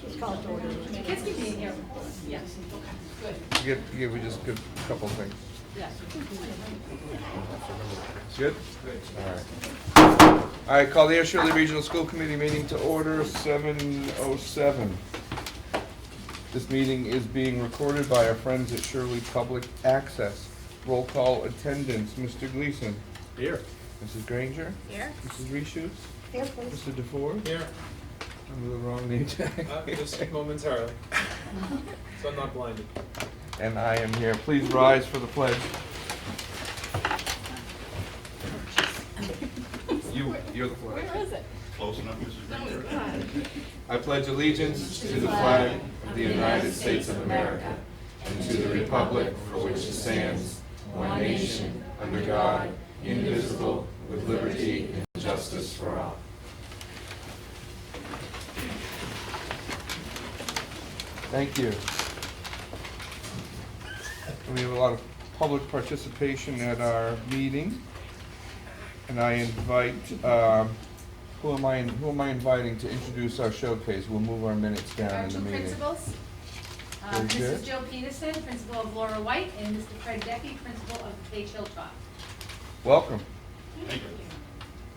It's called to order. The kids can be in here. Yes. Okay. Good. Yeah, we just give a couple things. Yes. Good? All right, call the Air Shirley Regional School Committee meeting to order, 7:07. This meeting is being recorded by our friends at Shirley Public Access. Roll call attendance, Mr. Gleason. Here. Mrs. Granger. Here. Mrs. Reshoots. Here, please. Mr. DeFore. Here. Under the wrong name tag. Just momentarily. So I'm not blinded. And I am here. Please rise for the pledge. You're the flag. Where is it? Close enough, Mrs. Granger? I pledge allegiance to the flag of the United States of America and to the republic for which it stands, one nation, under God, indivisible, with liberty and justice for all. Thank you. We have a lot of public participation at our meeting, and I invite, who am I inviting to introduce our showcase? We'll move our minutes down Our in the two meeting. principals. Very good. Mrs. Joe Peterson, principal of Laura White, and Mr. Fred Decky, principal of Page Hilltop. Welcome. Thank you.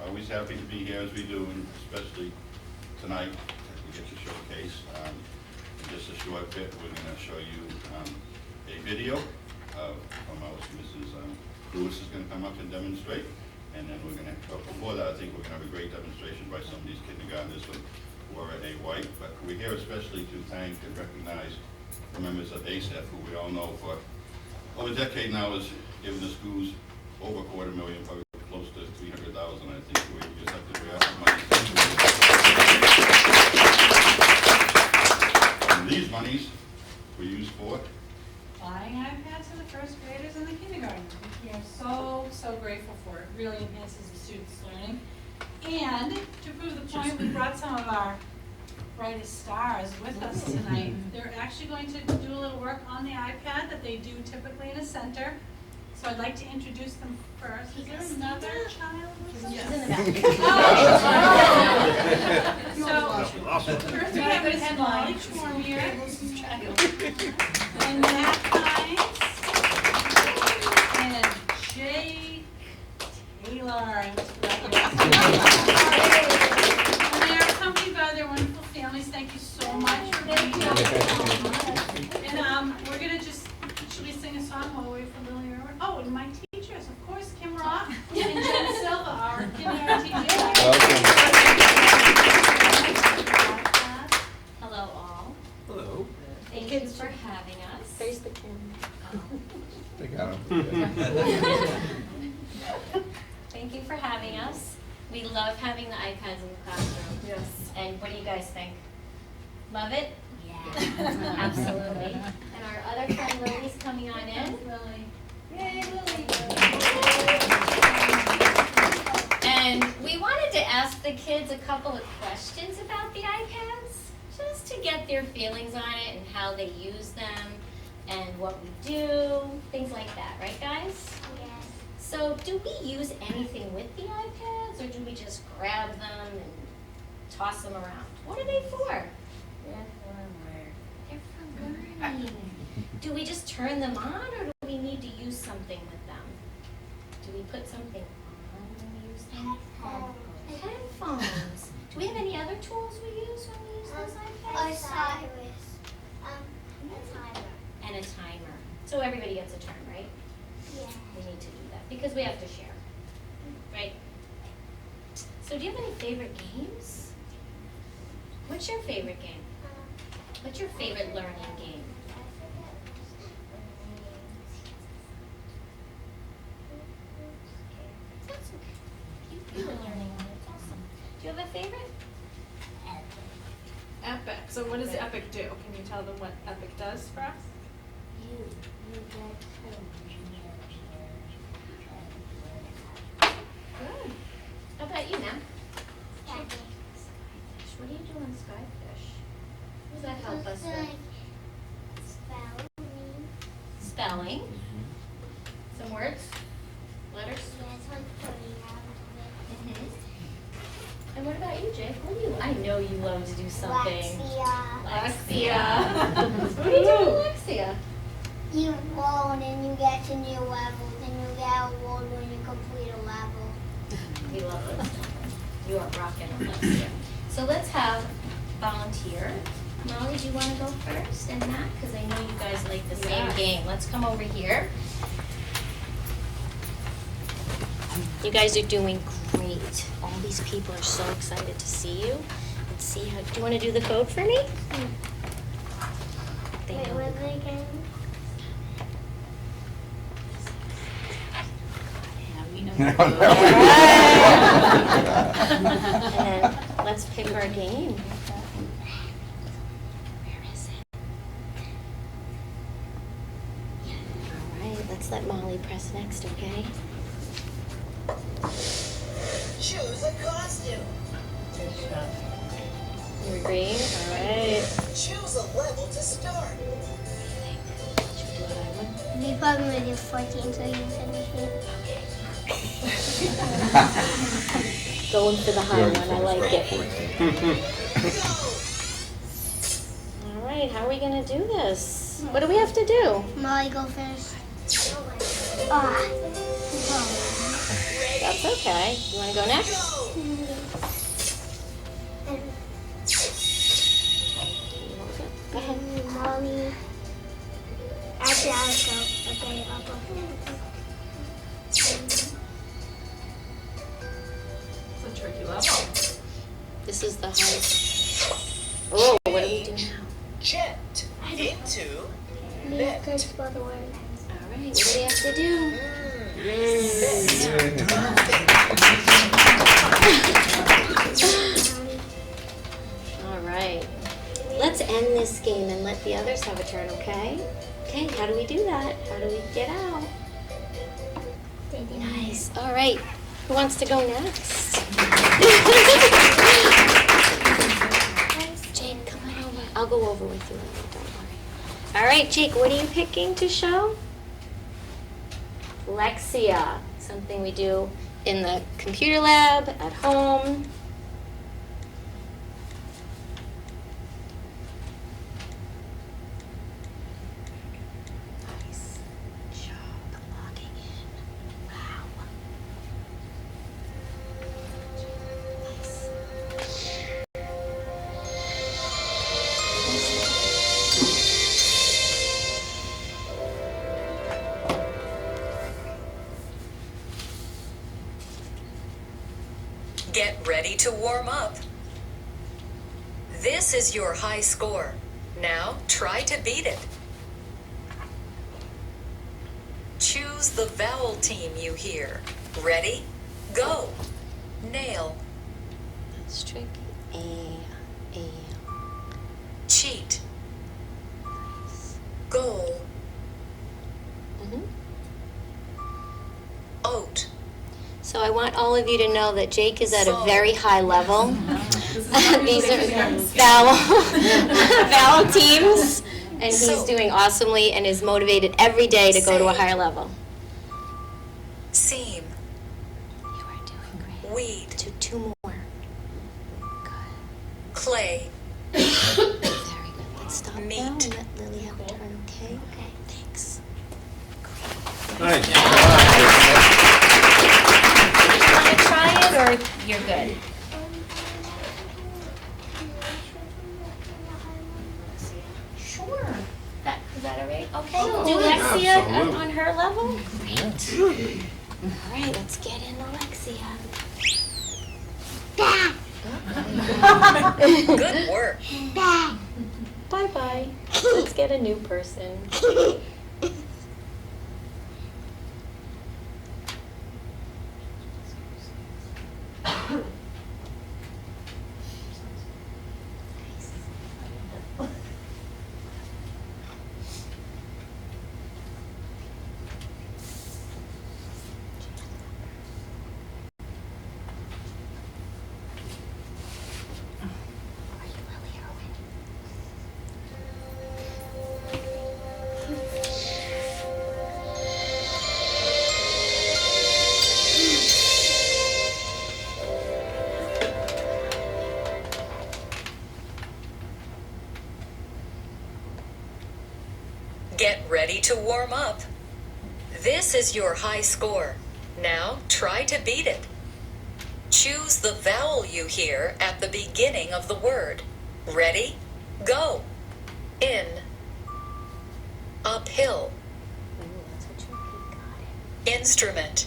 Always happy to be here as we do, and especially tonight as we get to showcase. In just a short bit, we're going to show you a video from our Mrs. Lewis is going to come up and demonstrate, and then we're going to, before that, I think we're going to have a great demonstration by some of these kindergartners from Laura A. White, but we're here especially to thank and recognize the members of ASF, who we all know for over a decade now has given the schools over $250,000, probably close to $300,000, I think. We just have to pay out the money. And these monies were used for buying iPads for the first graders and the kindergarten. We are so grateful for it. Really enhances the students' learning. And to prove the point, we brought some of our brightest stars with us tonight. They're actually going to do a little work on the iPad that they do typically in a center. So I'd like to introduce them first. Is there another child with us? Yes. So first we have Miss Molly Cormier and Matt Hines and Jay Taylor. And they're accompanied by their wonderful families. Thank you so much for being here. And we're gonna just, should we sing a song while we're familiar? Oh, and my teachers, of course, Kim Rock and Jen Silva, our kindergarten teachers. Welcome. Hello all. Hello. Thank you for having us. Face the camera. They got him. Thank you for having us. We love having the iPads in the classroom. Yes. And what do you guys think? Love it? Yeah. Absolutely. And our other friend Lily's coming on in. Lily. Yay, Lily. And we wanted to ask the kids a couple of questions about the iPads, just to get their feelings on it and how they use them and what we do, things like that, right guys? Yes. So do we use anything with the iPads, or do we just grab them and toss them around? What are they for? They're for learning. Do we just turn them on, or do we need to use something with them? Do we put something on when we use them? Headphones. Do we have any other tools we use when we use those iPads? Osiris. A timer. And a timer. So everybody gets a turn, right? Yeah. We need to do that because we have to share, right? So do you have any favorite games? What's your favorite game? What's your favorite learning game? That's okay. You were learning on it. It's awesome. Do you have a favorite? Epic. So what does Epic do? Can you tell them what Epic does for us? Good. How about you, Ma'am? Skyfish. What do you do on Skyfish? What does that help us with? Spelling. Some words? Letters? Yeah, it's like putting out of it. And what about you, Jake? What do you? I I know you love to do something. Lexia. Alexia. What are you doing, Alexia? You roll and you get to new levels and you get a award when you complete a level. We love those. You are rocking, Alexia. So let's have volunteer. Molly, do you want to go first? And Matt, because I know you guys like the same game. Let's come over here. You guys are doing great. All these people are so excited to see you. Let's see how. Do you want to do the code for me? They Wait, know what the are they again? Yeah, we know. And let's pick our game. Where is it? All right, let's let Molly press next, okay? Choose a costume. You agree? All right. Choose a level to start. Should we do a high one? You probably made it 14 so you can finish it. Going for the high one, I like it. All right, how are we gonna do this? What do we have to do? Molly, go first. That's okay. You wanna go next? Go ahead. Molly. Actually, I'll go. Okay, I'll go. It's a tricky level. This is the highest. Oh, what do we do now? Jet into Me net. first for the word. All right, what do we have to do? All right. Let's end this game and let the others have a turn, okay? Okay, how do we do that? How do we get out? Nice. All right. Who wants to go next? Jake, come on over. I'll go over with you. Don't worry. All right, Jake, what are you picking to show? Lexia, something we do in the computer lab, at home. Nice job logging in. Wow. Nice. Get ready to warm up. This is your high score. Now try to beat it. Choose the vowel team you hear. Ready? Go. Nail. That's tricky. A. Cheat. Nice. Goal. Mhm. Oat. So I want all of you to know that Jake is at a very high level. These are vowel teams, and he's doing awesomely and is motivated every day to go to a higher level. Seam. You are doing great. Weed. Two more. Good. Clay. Very good. Let's stop now Meat. and let Lily have a turn, okay? Okay. Thanks. Nice. You want to try it, or you're good? Sure. Is that all right? Okay. Do Lexia Absolutely. on her level? Great. All right, let's get in Alexia. Good work. Bye-bye. Let's get a new person. Are you really, Erwin? Get ready to warm up. This is your high score. Now try to beat it. Choose the vowel you hear at the beginning of the word. Ready? Go. In. Uphill. Ooh, that's a tricky. Got it. Instrument.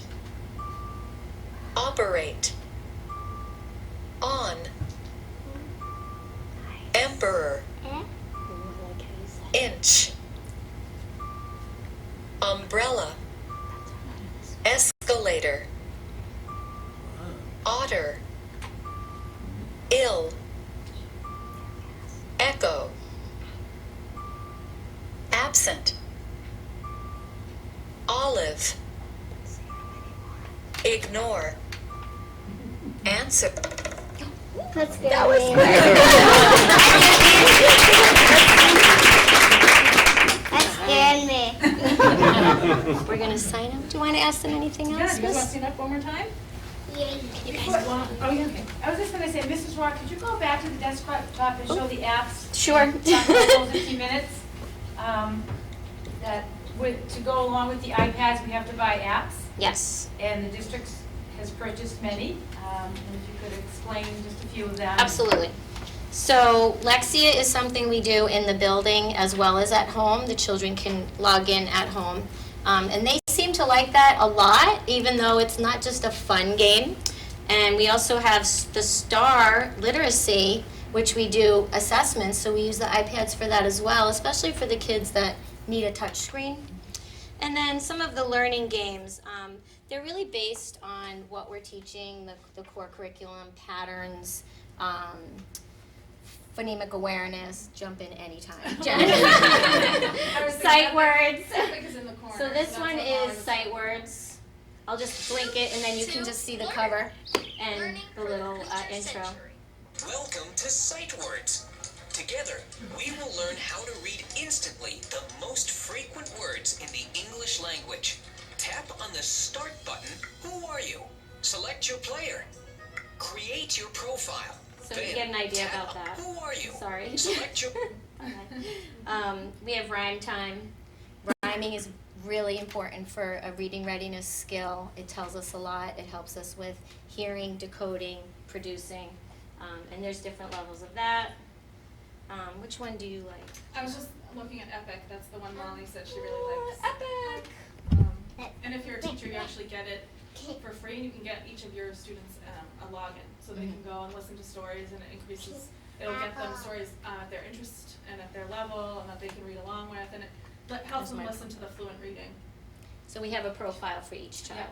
Operate. On. Emperor. Eh? Ooh, I like how you said it. Inch. Umbrella. Escalator. Otter. Ill. Echo. Absent. Olive. Ignore. Answer. That's good. That was That scared me. We're gonna sign up. Do you want to ask them anything Yeah, else, you guys want to Miss? stand up one more time? Yeah. You Oh, guys. yeah, okay. I was just gonna say, Mrs. Rock, could you go back to the desktop and show the apps? Sure. Talk about those in a few minutes. That to go along with the iPads, we have to buy apps, Yes. and the district has purchased many. And if you could explain just a few of them. Absolutely. So Lexia is something we do in the building as well as at home. The children can log in at home. And they seem to like that a lot, even though it's not just a fun game. And we also have the STAR literacy, which we do assessments, so we use the iPads for that as well, especially for the kids that need a touch screen. And then some of the learning games, they're really based on what we're teaching, the core curriculum, patterns, phonemic awareness, jump in anytime. Sight words. So this one is sight words. I'll just blink it and then you can just see the cover and the little intro. Welcome to Sight Words. Together, we will learn how to read instantly the most frequent words in the English language. Tap on the Start button. Who are you? Select your player. Create your profile. So you get an idea Tap about that. Who are you? Sorry. Select your... We have rhyme time. Rhyming is really important for a reading readiness skill. It tells us a lot. It helps us with hearing, decoding, producing. And there's different levels of that. Which one do you like? I was just looking at Epic. That's the one Molly said she really likes. Epic! And if you're a teacher, you actually get it for free, and you can get each of your students a login, so they can go and listen to stories, and it increases. It'll get them stories at their interest and at their level, and that they can read along with, and it helps them listen to the fluent reading. So we have a profile for each child.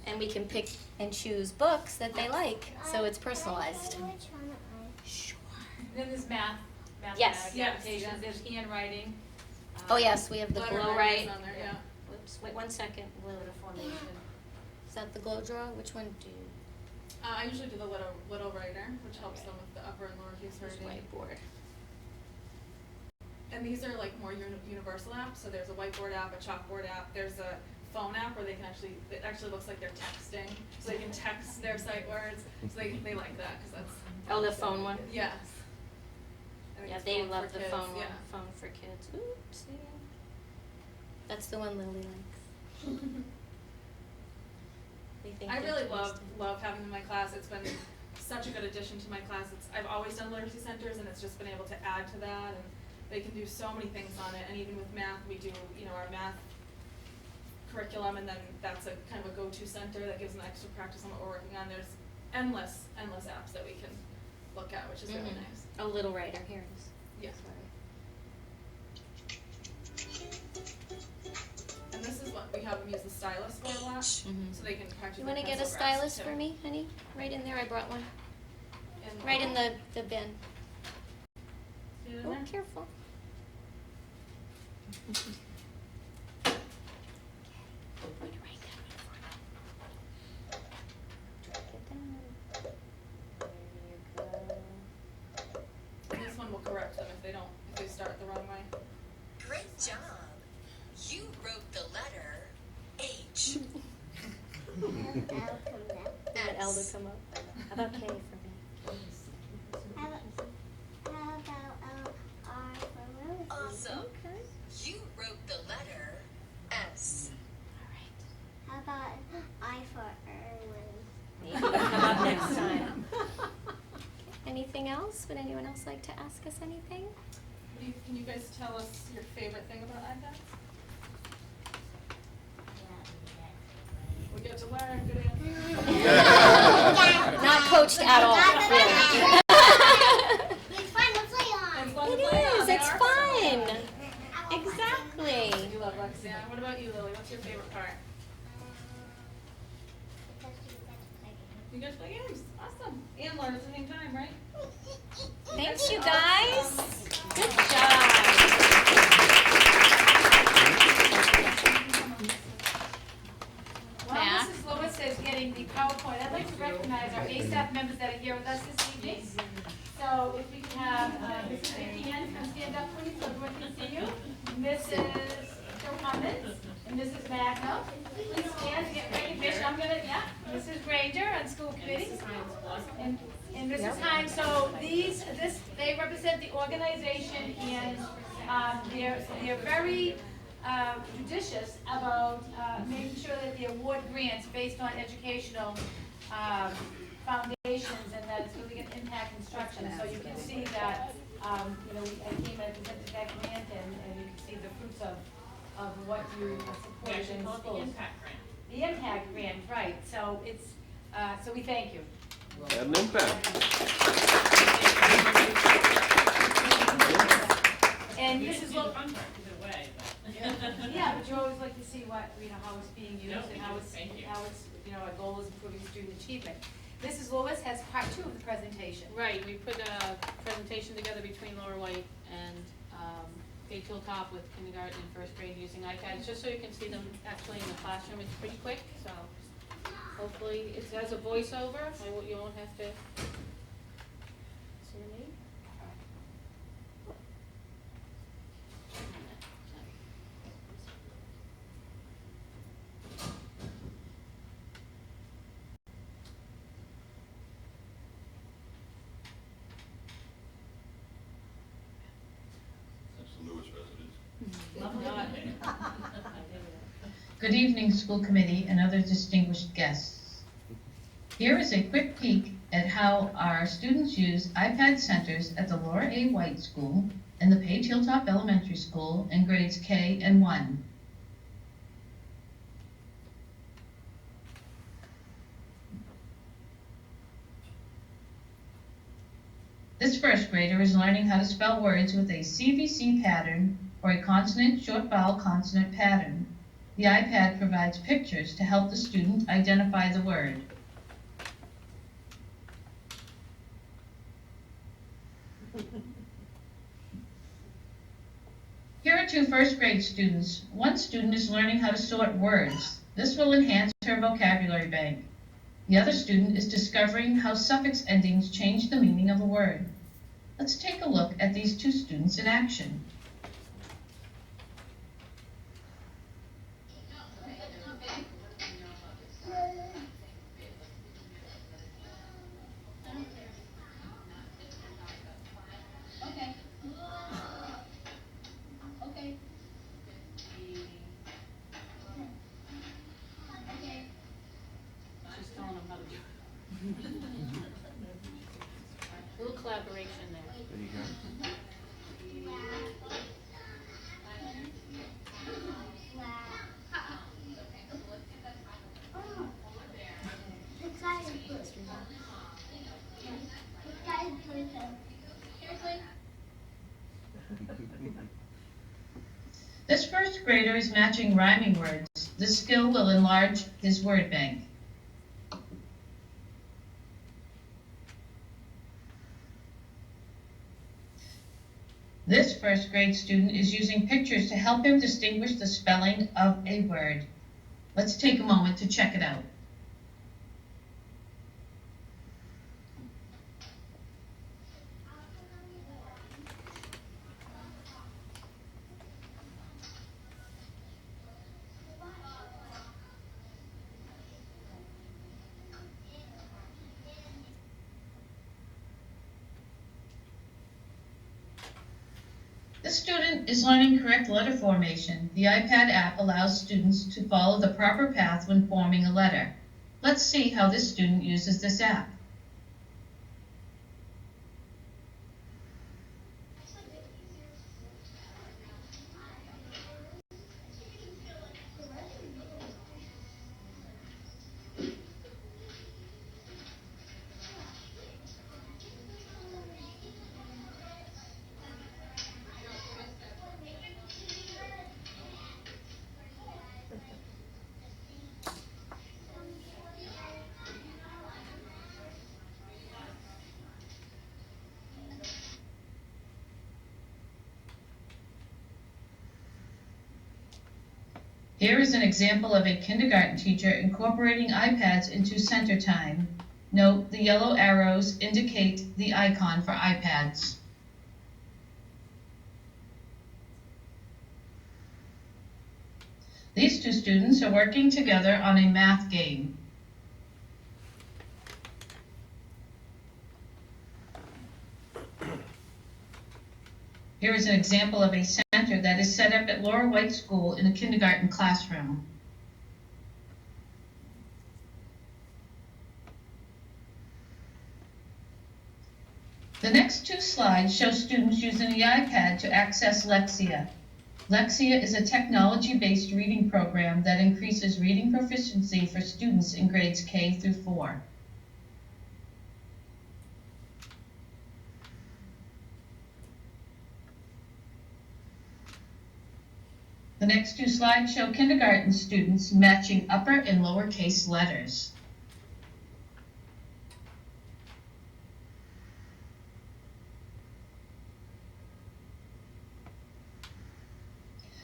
And we can pick and choose books that they like, so it's personalized. Which one am I? Sure. And then there's math, Yes. annotations, there's handwriting. Oh yes, we have the Letter glow writers right. on there, yeah. Whoops, wait 1 second. Glow formation. Is that the glow draw? Which one do you? I usually do the little writer, which helps them with the upper and lowercase There's writing. whiteboard. And these are like more universal apps. So there's a whiteboard app, a chalkboard app. There's a phone app where they can it actually looks like they're texting, so they can text their sight words. So they like that because that's. Oh, the phone one? Yes. I think Yeah, it's they phone love for the kids, phone one. yeah. Phone for kids. Oopsie. That's the one Lily likes. They think I they're really interesting. love having them in my class. It's been such a good addition to my class. I've always done literacy centers, and it's just been able to add to that. And they can do so many things on it. And even with math, we do our math curriculum, and then that's a kind of a go-to center that gives them extra practice on what we're working on. There's endless apps that we can look at, which is really nice. A little writer. Here it is. Yeah. Sorry. And this is what we have them use the stylus for a lot, so they can practice. You want to their get a pencil graphs, stylus too. for me, honey? Right in there. I brought one. And Right in the bin. See it in Oh, there? careful. And this one will correct them if they start the wrong way. Great job. You wrote the letter H. L comes out. Want L to come up? How about K for me? How about R for Rosie? Awesome. Okay. anything else? Would anyone else like to ask us anything? Can you guys tell us your favorite thing about iPads? We get to learn, good answer. Not coached at all. Really. It's fun to play on. It's fun to It play on, is, they it's are fun. I love Exactly. You love Lexi. Yeah, what about you, Lily? What's your favorite part? You guys play games. Awesome. And learn at the same time, right? Thanks, you guys. Good job. While Mrs. Lewis is getting the PowerPoint, I'd like to recognize our ASAP members that are here with us this evening. So if we can have Mrs. Vicki Ann come stand up, please, so everyone can see you. Mrs. Cummins and Mrs. Magno, please stand and get recognition. I'm gonna, Mrs. Granger on school committee. And Mrs. Hines. So they represent the organization, and they're very judicious about making sure that the award grants based on educational foundations, and that it's really going to impact instruction. So you can see that, I came and presented that grant, and you can see the fruits of what you supported in schools. The impact grant. The impact grant, right. So it's, so we thank you. Had an impact. And Mrs. Lo- either way, yeah, but you always like to see what, how it's being used and how it's, our goal is improving student achievement. Mrs. Lewis has part 2 of the presentation. Right, we put a presentation together between Laura White and Paige Hilltop with kindergarten and first grade using iPads, just so you can see them actually in the classroom. It's pretty quick, so hopefully it has a voiceover. You won't have to see your name. That's the Lewis residence. Good evening, school committee and other distinguished guests. Here is a quick peek at how our students use iPad centers at the Laura A. White School and the Paige Hilltop Elementary School in grades K and 1. This first grader is learning how to spell words with a CVC pattern, or a consonant short vowel consonant pattern. The iPad provides pictures to help the student identify the word. Here are 2 first grade students. One student is learning how to sort words. This will enhance her vocabulary bank. The other student is discovering how suffix endings change the meaning of a word. Let's take a look at these 2 students in action. She's telling them how to do it. A little collaboration there. There you go. This first grader is matching rhyming words. This skill will enlarge his word bank. This first grade student is using pictures to help him distinguish the spelling of a word. Let's take a moment to check it out. This student is learning correct letter formation. The iPad app allows students to follow the proper path when forming a letter. Let's see how this student uses this app. Here is an example of a kindergarten teacher incorporating iPads into center time. Note the yellow arrows indicate the icon for iPads. These two students are working together on a math game. Here is an example of a center that is set up at Laura White School in a kindergarten classroom. The next two slides show students using the iPad to access Lexia. Lexia is a technology-based reading program that increases reading proficiency for students in grades K through 4. The next two slides show kindergarten students matching upper and lowercase letters.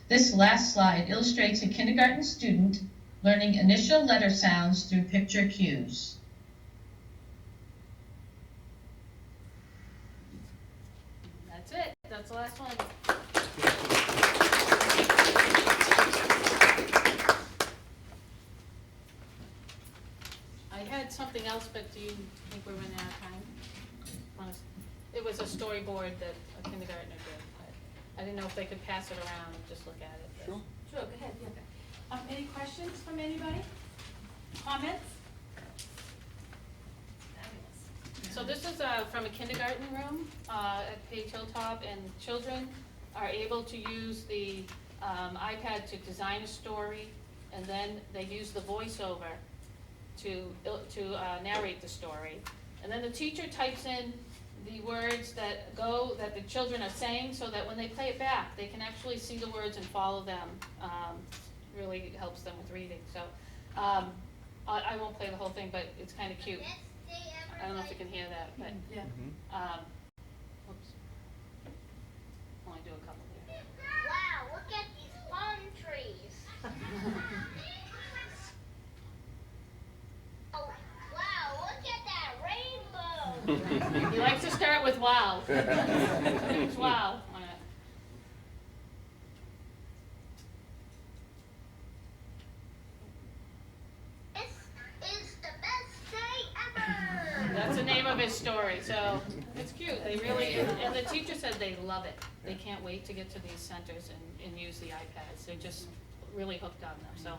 This last slide illustrates a kindergarten student learning initial letter sounds through picture cues. That's it, that's the last one. I had something else, but do you think we're running out of time? It was a storyboard that a kindergartner did, but I didn't know if they could pass it around and just look at it. but- Sure, go ahead, yeah. Any questions from anybody? Comments? So this is from a kindergarten room at Page Hilltop, and children are able to use the iPad to design a story, and then they use the voiceover to narrate the story. And then the teacher types in the words that the children are saying, so that when they play it back, they can actually see the words and follow them. Really helps them with reading. So I won't play the whole thing, but it's kind of cute. I don't know if you can hear that, but Yeah. Oops. Only do a couple here. Wow, look at these palm trees. Oh, wow, look at that rainbow. He likes to start with wow. It's wow on it. This is the best day ever. That's the name of his story, so it's cute. They really, and the teacher said they love it. They can't wait to get to these centers and use the iPads. They're just really hooked on them, so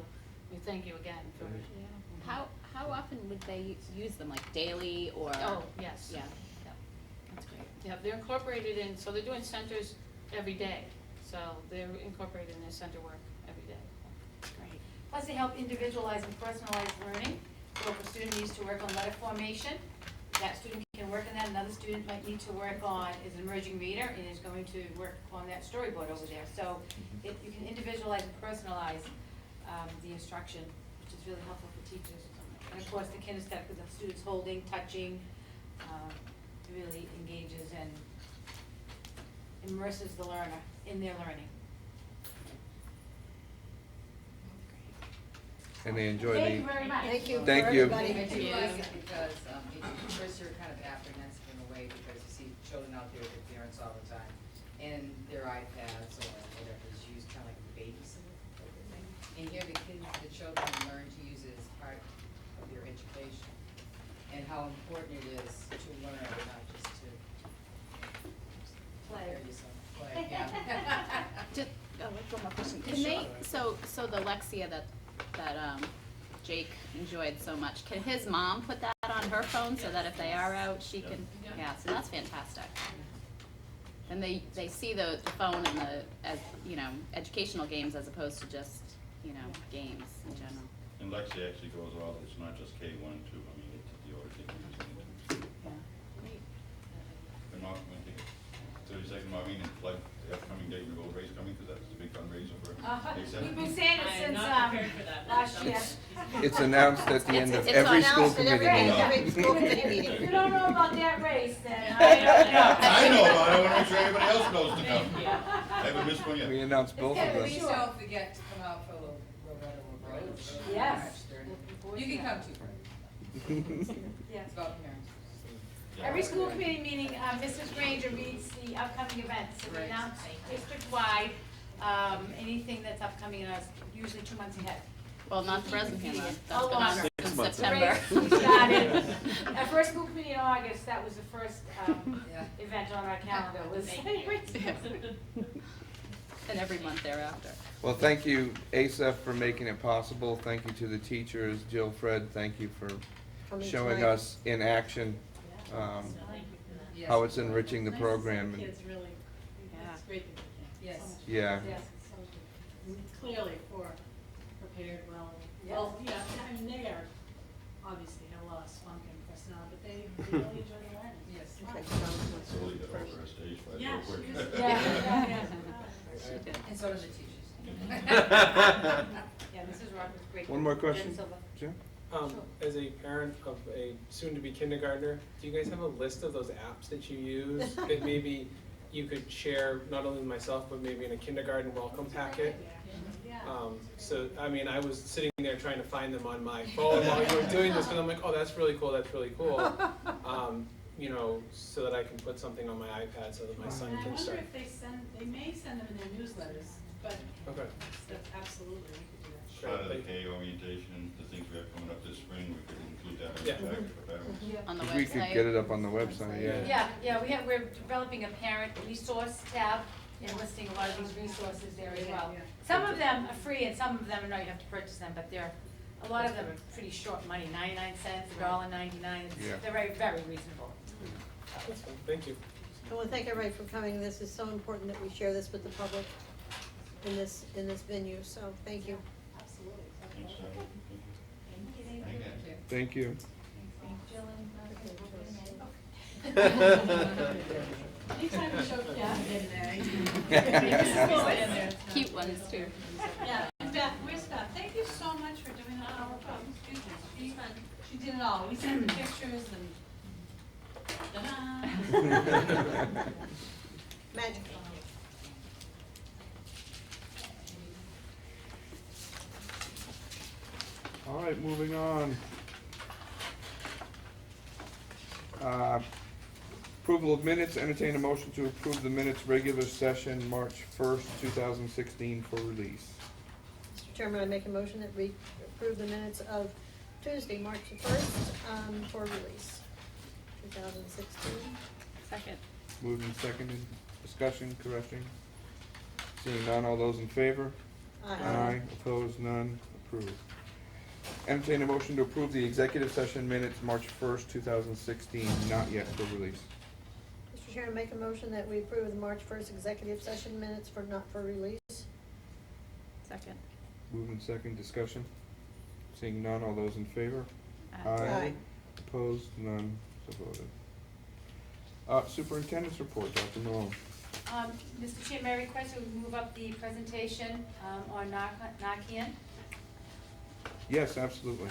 we thank you again for. How often would they use them, like daily or? Oh, yes. Yeah. That's great. Yeah, they're incorporated in, so they're doing centers every day. So they're incorporated in their center work every day. Great. Plus they help individualize and personalize learning. So if a student needs to work on letter formation, that student can work on that. Another student might need to work on, is an emerging reader, and is going to work on that storyboard over there. So you can individualize and personalize the instruction, which is really helpful for teachers. And of course, the kinesthetic, with the students holding, touching, really engages and immerses the learner in their learning. And they enjoy Thank you very much. Thank you. Thank for you. everybody. I do Yes. like it because, first you're kind of apprehensive in a way because you see children out there with their parents all the time and their iPads or whatever is used kind of like a babysitter type of thing. And here the children learn to use it as part of their education and how important it is to learn, not just to Play. prepare yourself. Play, yeah. Just, one more question. Can they, so the Lexia that Jake enjoyed so much, can his mom put that on her phone so that if they are out, she can, yeah, so that's fantastic. And they see the phone and as educational games as opposed to just, games in general. And Lexi actually goes all, it's not just K1, 2, I mean, it's the order thing we're using it. Yeah, great. And Mark, we take 30 seconds, Maureen, and plug the upcoming Day Revolt race coming, because that's the big fundraiser for ASAP. We've been saying it since last year. It's announced at the end of It's every school announced at committee every meeting. school committee If meeting. you don't know about that race, then I don't know. I know about it, I want to make sure everybody else knows to come. I haven't missed one yet. We announced both of Please them. don't forget to come out for the Yes. You can come too. Yes. It's about parents. Every school committee meeting, Mrs. Granger reads the upcoming events, and we announce district-wide, anything that's upcoming in us, usually 2 months ahead. Well, not the Bresnahan one. Oh, That's been on longer. since months. September. We started, our first school committee in August, that was the first, Yeah. event on our calendar, was. And every month thereafter. Well, thank you, ASAP, for making it possible. Thank you to the teachers. Jill, Fred, thank you for showing us in action Yes. how it's enriching the program. And- Kids really, it's great that they can. Yes. So much. Yeah. Yes. Clearly prepared well. Yeah. Well, yeah, I mean, they are, obviously have a lot of spunk and personality, but they really enjoy the learning. Yes. So we got over our stage fright Yeah, real quick. she was- Yeah. She did. And so do the teachers. Yeah, Mrs. Rock was great. One more question, Jen Silva. Jim? As a parent of a soon-to-be kindergartner, do you guys have a list of those apps that you use that maybe you could share, not only with myself, but maybe in a kindergarten welcome packet? So, I mean, I was sitting there trying to find them on my phone while you were doing this, because I'm like, oh, that's really cool, that's really cool. You know, so that I can put something on my iPad so that my son And I can wonder start. if they may send them in their newsletters, but Okay. that's absolutely, we could do that. Part of the K orientation, the things we have coming up this spring, we could include that in Yeah. the packet for parents. On the We could website. get it up on the website, yeah. Yeah, we're developing a parent resource tab and listing a lot of these resources there as well. Some of them are free and some of them, no, you have to purchase them, but a lot of them are pretty short money, 99 cents, $1.99. Yeah. They're very, very reasonable. That's fine, thank you. I want to thank everybody for coming. This is so important that we share this with the public in this venue, so thank you. Absolutely. Thanks, Sarah. Thank you. Anytime we show Jeff. Cute ones too. Yeah, and Beth, where's Beth? Thank you so much for doing that PowerPoint. She did it all. We sent the pictures and ta-da. Magic. All right, moving on. Approval of minutes, entertain a motion to approve the minutes regular session, March 1st, 2016 for release. Mr. Chairman, I make a motion that we approve the minutes of Tuesday, March the 1st, for release, 2016. Second. Moved and seconded, discussion, correction. Seeing none, all those in favor? Aye. Opposed, none, approved. Entertain a motion to approve the executive session minutes, March 1st, 2016, not yet for release. Mr. Chairman, make a motion that we approve the March 1st executive session minutes for not for release. Second. Moved and second, discussion. Seeing none, all those in favor? Aye. Opposed, none, so voted. Superintendent's report, Dr. Malone. Mr. Chairman, I request that we move up the presentation on Narcan. Yes, absolutely.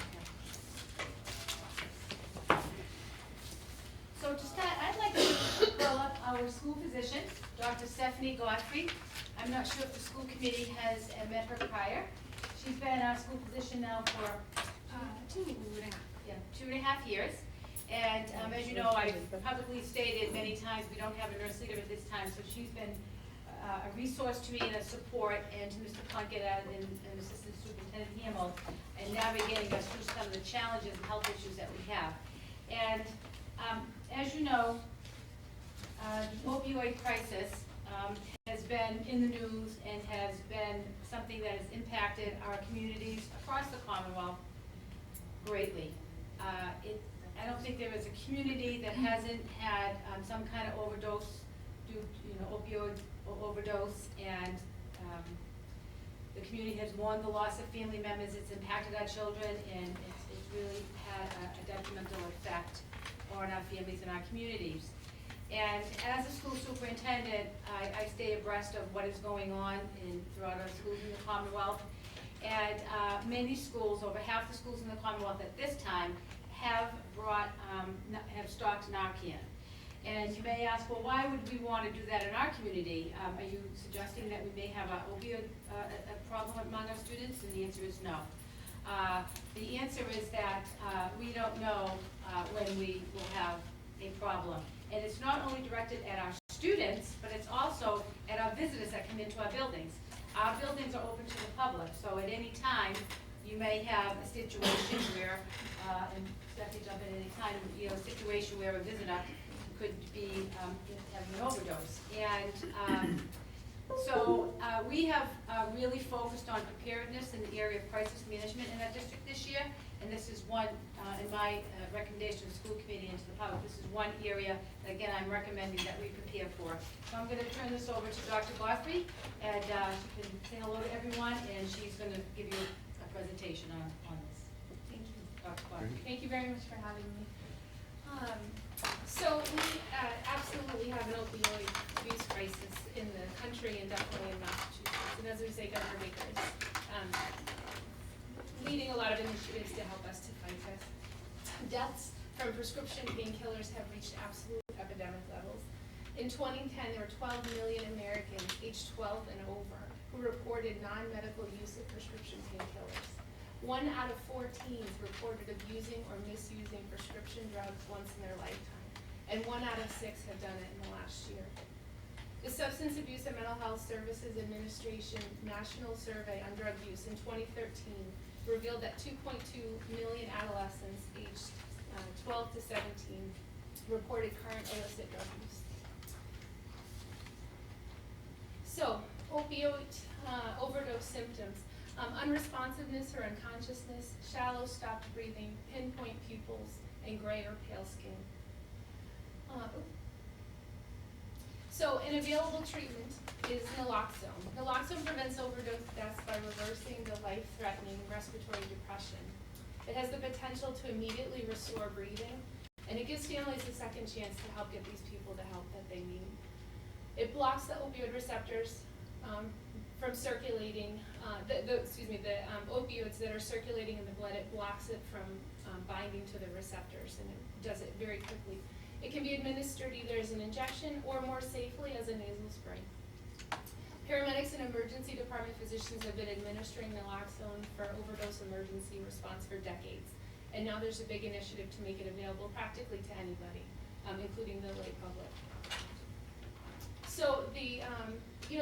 So to start, I'd like to call up our school physician, Dr. Stephanie Godfrey. I'm not sure if the school committee has met her prior. She's been our school physician now for 2.5 years. And as you know, I've publicly stated many times, we don't have a nurse leader at this time, so she's been a resource to me and a support, and to Mr. Plunkett and Assistant Superintendent Hamel, and navigating us through some of the challenges and health issues that we have. And as you know, the opioid crisis has been in the news and has been something that has impacted our communities across the Commonwealth greatly. I don't think there is a community that hasn't had some kind of overdose due to, opioid overdose, and the community has mourned the loss of family members. It's impacted our children, and it's really had a detrimental effect on our families and our communities. And as a school superintendent, I stay abreast of what is going on throughout our schools in the Commonwealth. And many schools, over half the schools in the Commonwealth at this time, have stocked Narcan. And you may ask, well, why would we want to do that in our community? Are you suggesting that we may have an opioid problem among our students? And the answer is no. The answer is that we don't know when we will have a problem. And it's not only directed at our students, but it's also at our visitors that come into our buildings. Our buildings are open to the public, so at any time, you may have a situation where, and Stephanie jump in at any time, a situation where a visitor could be having an overdose. And so we have really focused on preparedness in the area of crisis management in our district this year, and this is one, in my recommendation to the school committee and to the public, this is one area that, again, I'm recommending that we prepare for. So I'm going to turn this over to Dr. Godfrey, and she can say hello to everyone, and she's going to give you a presentation on this. Thank you. Dr. Godfrey. Thank you very much for having me. So we absolutely have an opioid abuse crisis in the country and definitely in Massachusetts. And as we say, Governor Baker is leading a lot of initiatives to help us to fight this. Deaths from prescription painkillers have reached absolute epidemic levels. In 2010, there were 12 million Americans aged 12 and over who reported non-medical use of prescription painkillers. 1 out of 4 teens reported abusing or misusing prescription drugs once in their lifetime, and 1 out of 6 have done it in the last year. The Substance Abuse and Mental Health Services Administration National Survey on Drug Use in 2013 revealed that 2.2 million adolescents aged 12 to 17 reported current illicit drug use. So, opioid overdose symptoms. Unresponsiveness or unconsciousness, shallow stopped breathing, pinpoint pupils, and gray or pale skin. So an available treatment is naloxone. Naloxone prevents overdose deaths by reversing the life-threatening respiratory depression. It has the potential to immediately restore breathing, and it gives families a second chance to help get these people the help that they need. It blocks the opioid receptors from circulating, the opioids that are circulating in the blood. It blocks it from binding to the receptors, and it does it very quickly. It can be administered either as an injection or more safely as a nasal spray. Paramedics and emergency department physicians have been administering naloxone for overdose emergency response for decades. And now there's a big initiative to make it available practically to anybody, including the lay public. So the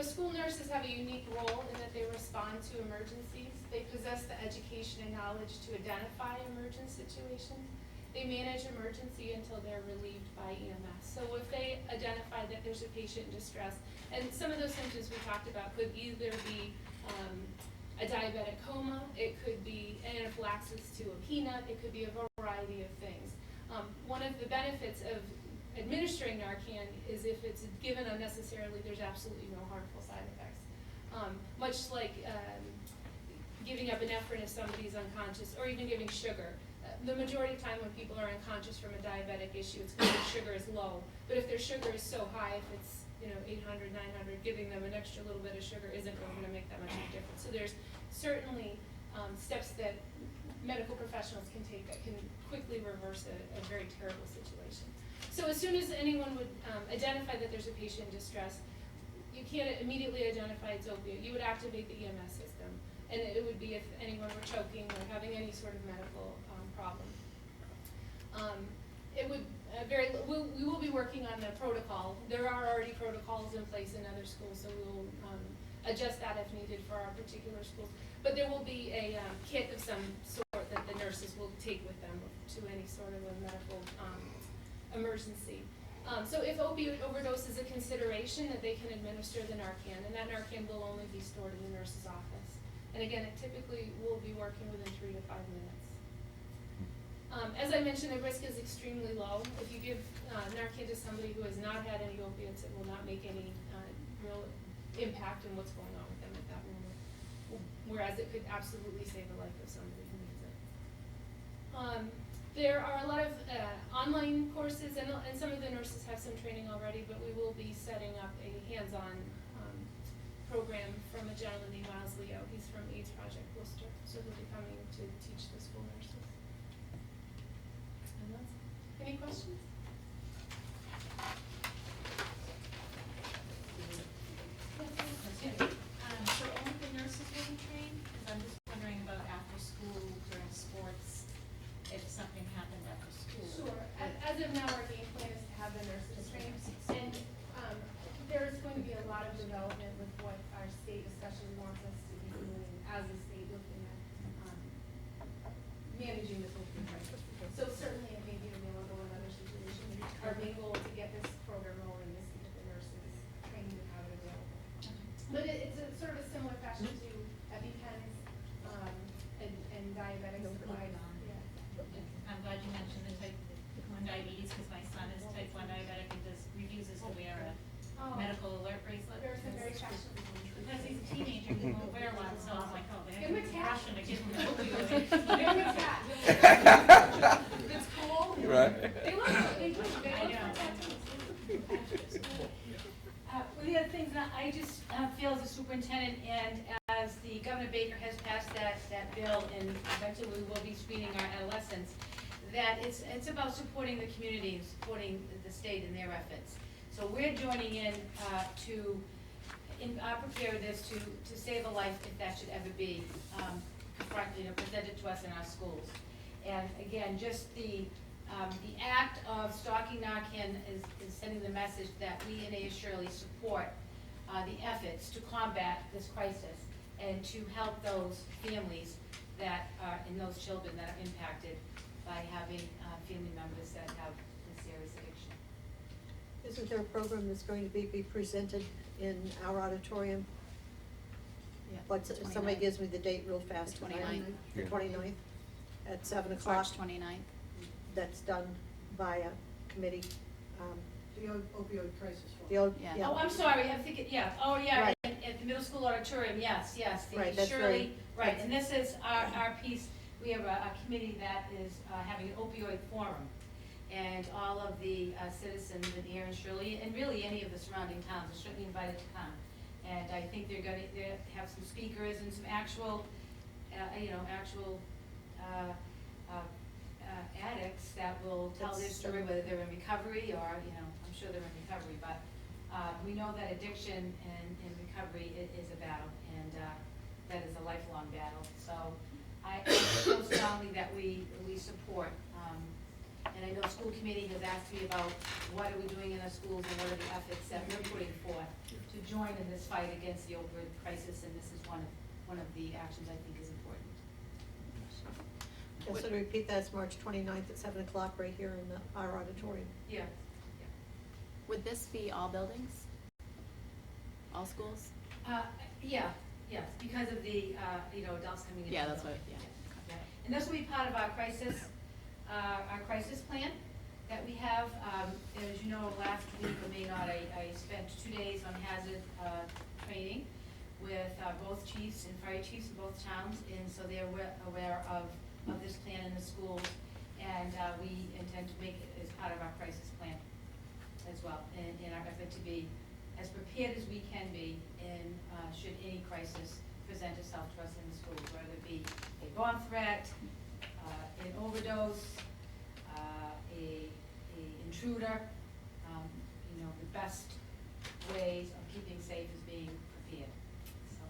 school nurses have a unique role in that they respond to emergencies. They possess the education and knowledge to identify emergent situations. They manage emergency until they're relieved by EMS. So if they identify that there's a patient in distress, and some of those symptoms we talked about could either be a diabetic coma, it could be anaphylaxis to a peanut, it could be a variety of things. One of the benefits of administering Narcan is if it's given unnecessarily, there's absolutely no harmful side effects. Much like giving epinephrine if somebody's unconscious, or even giving sugar. The majority of time when people are unconscious from a diabetic issue, it's because their sugar is low. But if their sugar is so high, if it's 800, 900, giving them an extra little bit of sugar isn't really going to make that much of a difference. So there's certainly steps that medical professionals can take that can quickly reverse a very terrible situation. So as soon as anyone would identify that there's a patient in distress, you can't immediately identify it's opioid. You would activate the EMS system. And it would be if anyone were choking or having any sort of medical problem. We will be working on the protocol. There are already protocols in place in other schools, so we will adjust that if needed for our particular schools. But there will be a kit of some sort that the nurses will take with them to any sort of a medical emergency. So if opioid overdose is a consideration, that they can administer the Narcan, and that Narcan will only be stored in the nurse's office. And again, it typically will be working within 3 to 5 minutes. As I mentioned, the risk is extremely low. If you give Narcan to somebody who has not had any opiates, it will not make any real impact on what's going on with them at that moment. Whereas it could absolutely save the life of somebody who needs it. There are a lot of online courses, and some of the nurses have some training already, but we will be setting up a hands-on program from a gentleman named Miles Leo. He's from AIDS Project Worcester, so he'll be coming to teach the school nurses. Any questions? So only the nurses will be trained? Because I'm just wondering about after school has the state looking at, managing this opioid crisis. So certainly it may be available in other situations. Our main goal to get this program rolling is to get the nurses trained and have it available. But it's a sort of a similar fashion to EpiPens, and diabetics provide, yeah. I'm glad you mentioned the type 1 diabetes, because my son is type 1 diabetic and refuses to wear a medical alert bracelet. There's some very fashionable. Because he's a teenager, he won't wear one, so I was like, oh, they Give him have a the tap. passion to give him an opioid. Give him a tap. It's cool. Right. They look good, they do, they I look know. fantastic. One of the other things that I just feel as a superintendent and as the Governor Baker has passed that bill and eventually we will be screening our adolescents, that it's about supporting the community, supporting the state in their efforts. So we're joining in to in our preparedness to save a life if that should ever be presented to us in our schools. And again, just the act of stalking Narcan is sending the message that we in ASRSD support the efforts to combat this crisis and to help those families that are, and those children that are impacted by having family members that have a serious addiction. Isn't there a program that's going to be presented in our auditorium? Yeah. What's, The somebody 29th. gives me the date real fast. The 29th. The 29th at 7 o'clock. March 29th. That's done by a committee. The opioid crisis. Yeah. Oh, I'm sorry, I'm thinking, yeah, oh, yeah, Right. at the middle school auditorium, yes, the Right, that's Shirley, very- right, and this is our piece, we have a committee that is having an opioid forum. And all of the citizens in here in Shirley, and really any of the surrounding towns, are certainly invited to come. And I think they're have some speakers and some actual, addicts that will tell their story, whether they're in recovery or, I'm sure they're in recovery, but we know that addiction and recovery is a battle, and that is a lifelong battle. So I feel strongly that we support, and I know school committee has asked me about what are we doing in our schools and what are the efforts that we're putting forth to join in this fight against the opioid crisis, and this is one of the actions I think is important. Okay, so to repeat that, it's March 29th at 7 o'clock right here in our auditorium. Yeah. Would this be all buildings? All schools? Yes, because of the, adults coming in. Yeah, that's what, yeah. Yeah. And this will be part of our crisis plan that we have. As you know, last week, or may not, I spent 2 days on hazard training with both chiefs and fire chiefs in both towns, and so they're aware of this plan in the schools, and we intend to make it as part of our crisis plan as well, in our effort to be as prepared as we can be in should any crisis present itself to us in the schools, whether it be a bomb threat, an overdose, a intruder. The best ways of keeping safe is being prepared. So.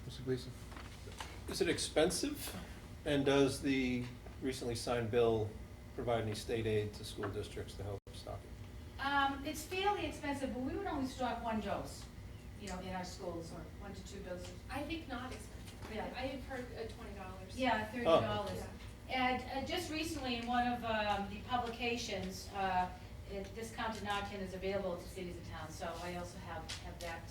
Mr. Gleason? Is it expensive? And does the recently signed bill provide any state aid to school districts to help stock it? It's fairly expensive, but we would only stock 1 dose, in our schools, or 1 to 2 doses. I think not expensive. Yeah. I have heard $20. Yeah, $30. Oh. And just recently, in one of the publications, discounted Narcan is available to cities and towns, so I also have that, that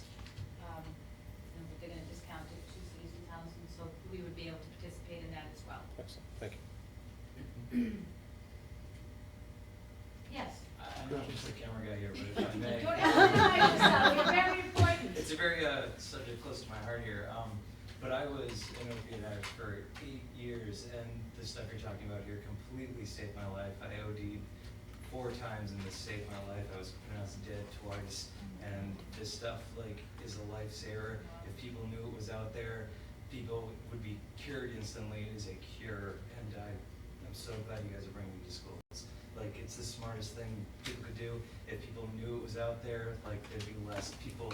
they're gonna discount it to cities and towns, and so we would be able to participate in that as well. Excellent, thank you. Yes. I'm not just the camera guy here, but if I may. Don't emphasize yourself, it's very important. It's a very subject close to my heart here. But I was an opiate addict for 8 years, and the stuff you're talking about here completely saved my life. I OD'd 4 times and this saved my life. I was pronounced dead twice, and this stuff is a lifesaver. If people knew it was out there, people would be cured instantly. It is a cure, and I'm so glad you guys are bringing it to schools. It's the smartest thing people could do. If people knew it was out there, there'd be less people.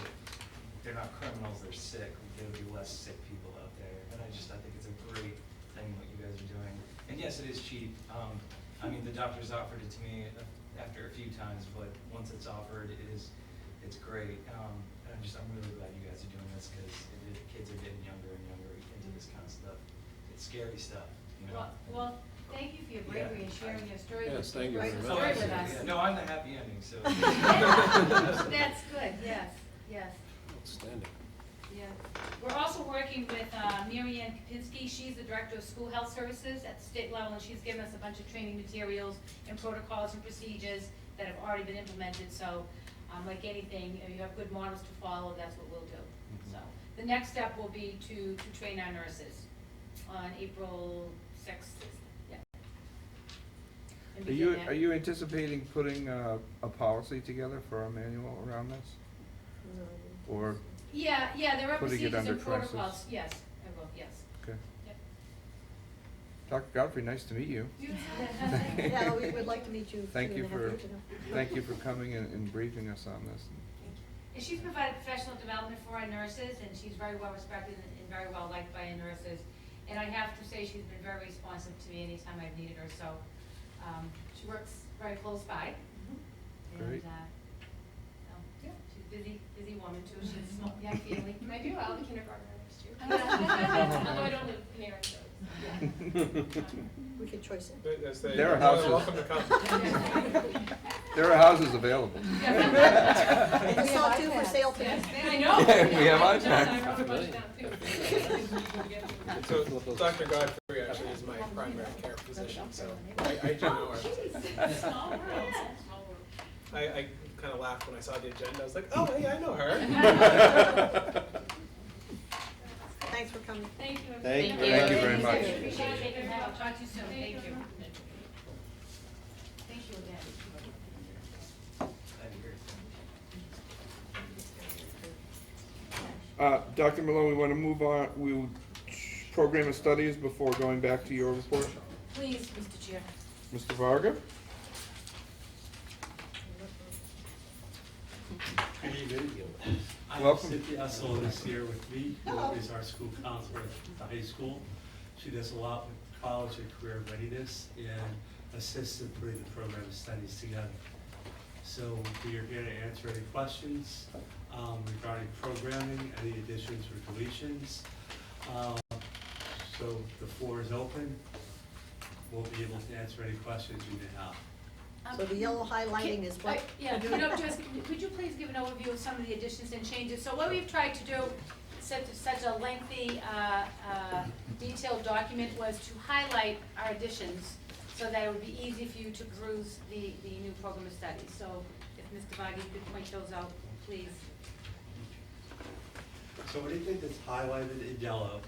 They're not criminals, they're sick. There'll be less sick people out there. And I think it's a great thing what you guys are doing. And yes, it is cheap. The doctors offered it to me after a few times, but once it's offered, it is It's great. And I'm really glad you guys are doing this because kids are getting younger and younger into this kind of stuff. It's scary stuff, you know. Well, thank you for your bravery and sharing your story. Yes, thank you very much. Story with us. Yeah, no, I'm the happy ending, so. That's good, yes, yes. Outstanding. Yeah. We're also working with Mary Ann Kapinski. She's the Director of School Health Services at the state level, and she's given us a bunch of training materials and protocols and procedures that have already been implemented. So, like anything, you have good models to follow, that's what we'll do. So, the next step will be to train our nurses on April 6th. Yeah. And begin that. Are you anticipating putting a policy together for our manual around this? Or? Yeah, there are Putting it procedures under and protocols, crisis. yes, I will, yes. Okay. Yep. Dr. Godfrey, nice to meet you. Yeah, we would like to meet you. Thank you 2.5 for, years ago. thank you for coming and briefing us on this. And she's provided professional development for our nurses, and she's very well respected and very well liked by our nurses. And I have to say, she's been very responsive to me anytime I've needed her, so, she works very close by. Great. And, so, yeah, she's busy woman too, she's a small, young family. Might be well, the kindergartner next year. Although I don't live near it, so. We could choice it. There are houses. Welcome to come. There are houses available. And we saw two for sale today. I know. We have iPads. I wrote a bunch down too. So Dr. Godfrey actually is my primary care physician, so I do know her. Small world. I kind of laughed when I saw the agenda. I was like, oh, hey, I know her. Thanks for coming. Thank you. Thank you very much. Appreciate it, taking time. I'll talk to you soon, thank you. Thank you again. Dr. Malone, we want to move on. We'll program of studies before going back to your report. Please, Mr. Chair. Mr. Varga? Good evening. Welcome. Cynthia Sullivan is here with me, who is our school counselor at the high school. She does a lot with college and career readiness and assists in putting the program of studies together. So we are here to answer any questions regarding programming, any additions or deletions. So the floor is open. We'll be able to answer any questions you may have. So the yellow highlighting is what? Yeah, could you please give an overview of some of the additions and changes? So what we've tried to do, such a lengthy, detailed document, was to highlight our additions so that it would be easy for you to peruse the new program of study. So if Mr. Varga, you could point those out, please. So anything that's highlighted in yellow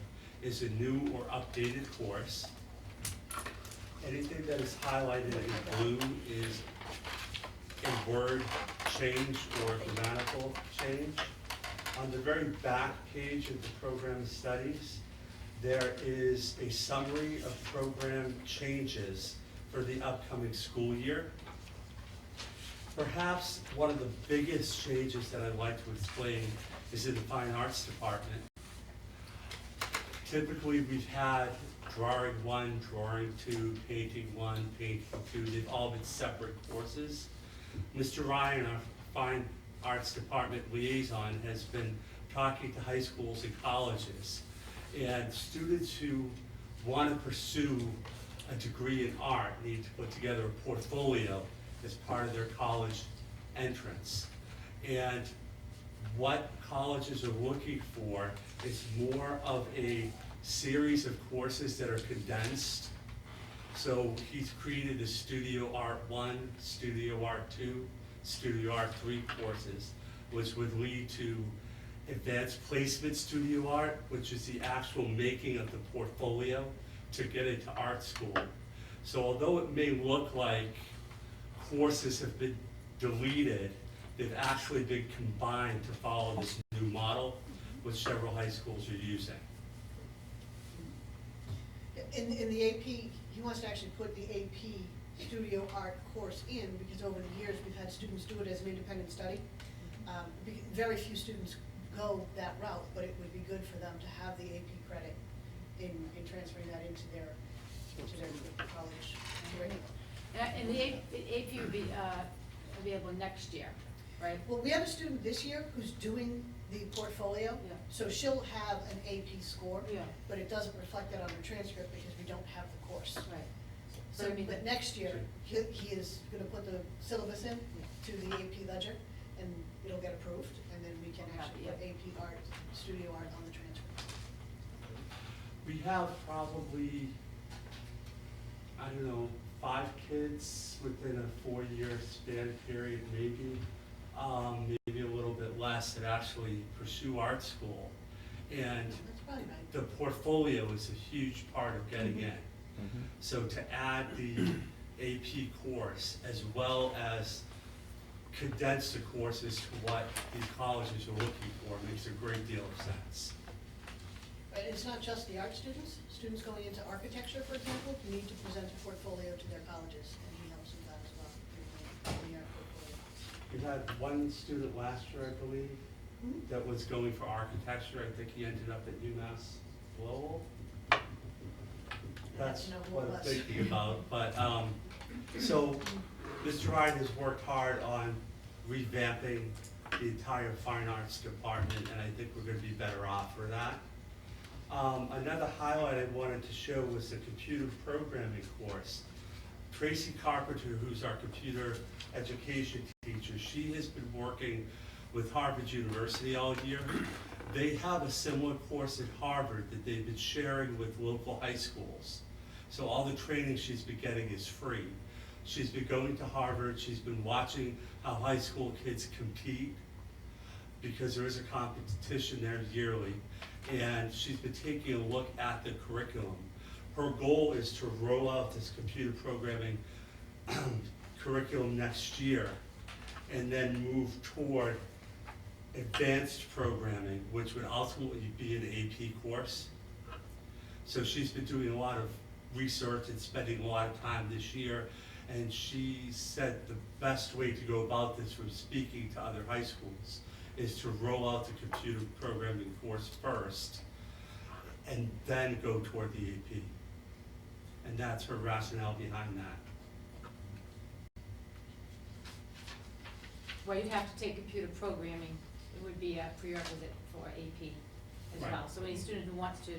is a new or updated course. Anything that is highlighted in blue is a word change or grammatical change. On the very back page of the program studies, there is a summary of program changes for the upcoming school year. Perhaps one of the biggest changes that I'd like to explain is in the Fine Arts Department. Typically, we've had drawing 1, drawing 2, painting 1, painting 2. They've all been separate courses. Mr. Ryan, our Fine Arts Department liaison, has been talking to high schools and colleges. And students who want to pursue a degree in art need to put together a portfolio as part of their college entrance. And what colleges are looking for is more of a series of courses that are condensed. So he's created the Studio Art 1, Studio Art 2, Studio Art 3 courses, which would lead to Advanced Placement Studio Art, which is the actual making of the portfolio to get into art school. So although it may look like courses have been deleted, they've actually been combined to follow this new model, which several high schools are using. In the AP, he wants to actually put the AP Studio Art course in, because over the years, we've had students do it as an independent study. Very few students go that route, but it would be good for them to have the AP credit in transferring that into their college curriculum. And the AP will be available next year. right? Well, we have a student this year who's doing the portfolio, Yeah. so she'll have an AP score, Yeah. but it doesn't reflect that on her transcript because we don't have the course. Right. So, But I mean- but next year, he is gonna put the syllabus in to the AP ledger, and it'll get approved, and then we can actually put AP art, studio art on the transcript. We have probably, I don't know, 5 kids within a 4-year span period, maybe a little bit less, that actually pursue art school. And That's probably right. the portfolio is a huge part of getting in. So to add the AP course as well as condense the courses to what these colleges are looking for makes a great deal of sense. But it's not just the art students. Students going into architecture, for example, need to present a portfolio to their colleges, and he helps with that as well, in the art portfolio. We had one student last year, I believe, that was going for architecture. I think he ended up at UMass Lowell. That's know who what it I'm was. thinking about, but, so Mr. Ryan has worked hard on revamping the entire fine arts department, and I think we're gonna be better off for that. Another highlight I wanted to show was the computer programming course. Tracy Carpenter, who's our computer education teacher, she has been working with Harvard University all year. They have a similar course at Harvard that they've been sharing with local high schools. So all the training she's been getting is free. She's been going to Harvard, she's been watching how high school kids compete, because there is a competition there yearly, and she's been taking a look at the curriculum. Her goal is to roll out this computer programming curriculum next year, and then move toward advanced programming, which would ultimately be an AP course. So she's been doing a lot of research and spending a lot of time this year, and she said the best way to go about this from speaking to other high schools is to roll out the computer programming course first, and then go toward the AP. And that's her rationale behind that. Well, you'd have to take computer programming, it would be a prerequisite for AP as Right. well. So any student who wants to,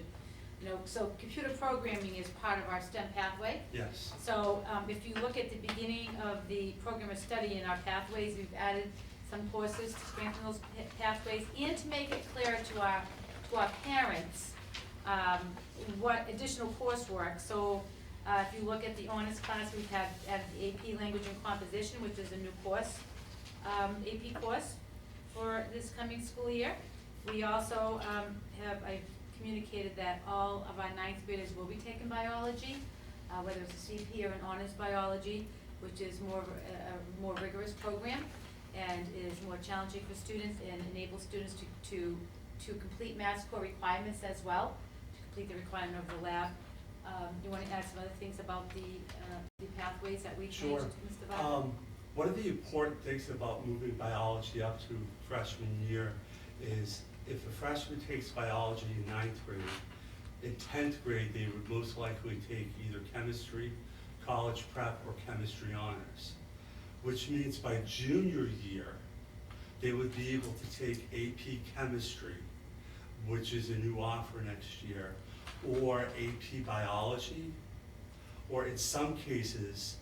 so computer programming is part of our STEM pathway. Yes. So if you look at the beginning of the program of study in our pathways, we've added some courses to strengthen those pathways and to make it clear to our parents what additional coursework. So if you look at the honors class, we've had added the AP Language and Composition, which is a new course, AP course for this coming school year. We also I've communicated that all of our 9th graders will be taking biology, whether it's a CP or an honors biology, which is a more rigorous program and is more challenging for students and enables students to complete math core requirements as well, to complete the requirement of the lab. You want to add some other things about the pathways that we changed, Mr. Vaughn? One of the important things about moving biology up to freshman year is if a freshman takes biology in 9th grade, in 10th grade they would most likely take either chemistry, college prep, or chemistry honors, which means by junior year they would be able to take AP chemistry, which is a new offer next year, or AP biology, or in some cases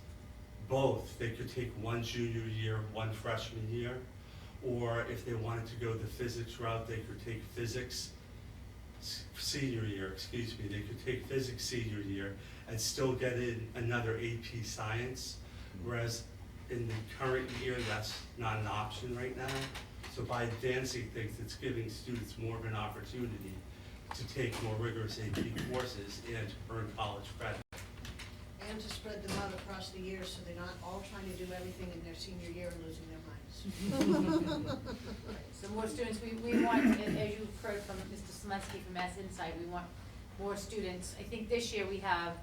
both. They could take one junior year, one freshman year, or if they wanted to go the physics route, they could take physics senior year, they could take physics senior year and still get in another AP science, whereas in the current year, that's not an option right now. So by advancing things, it's giving students more of an opportunity to take more rigorous AP courses and to earn college credit. And to spread them out across the years so they're not all trying to do everything in their senior year and losing their minds. So more students, we want, as you've heard from Mr. Smetsky from Mass Insight, we want more students. I think this year we have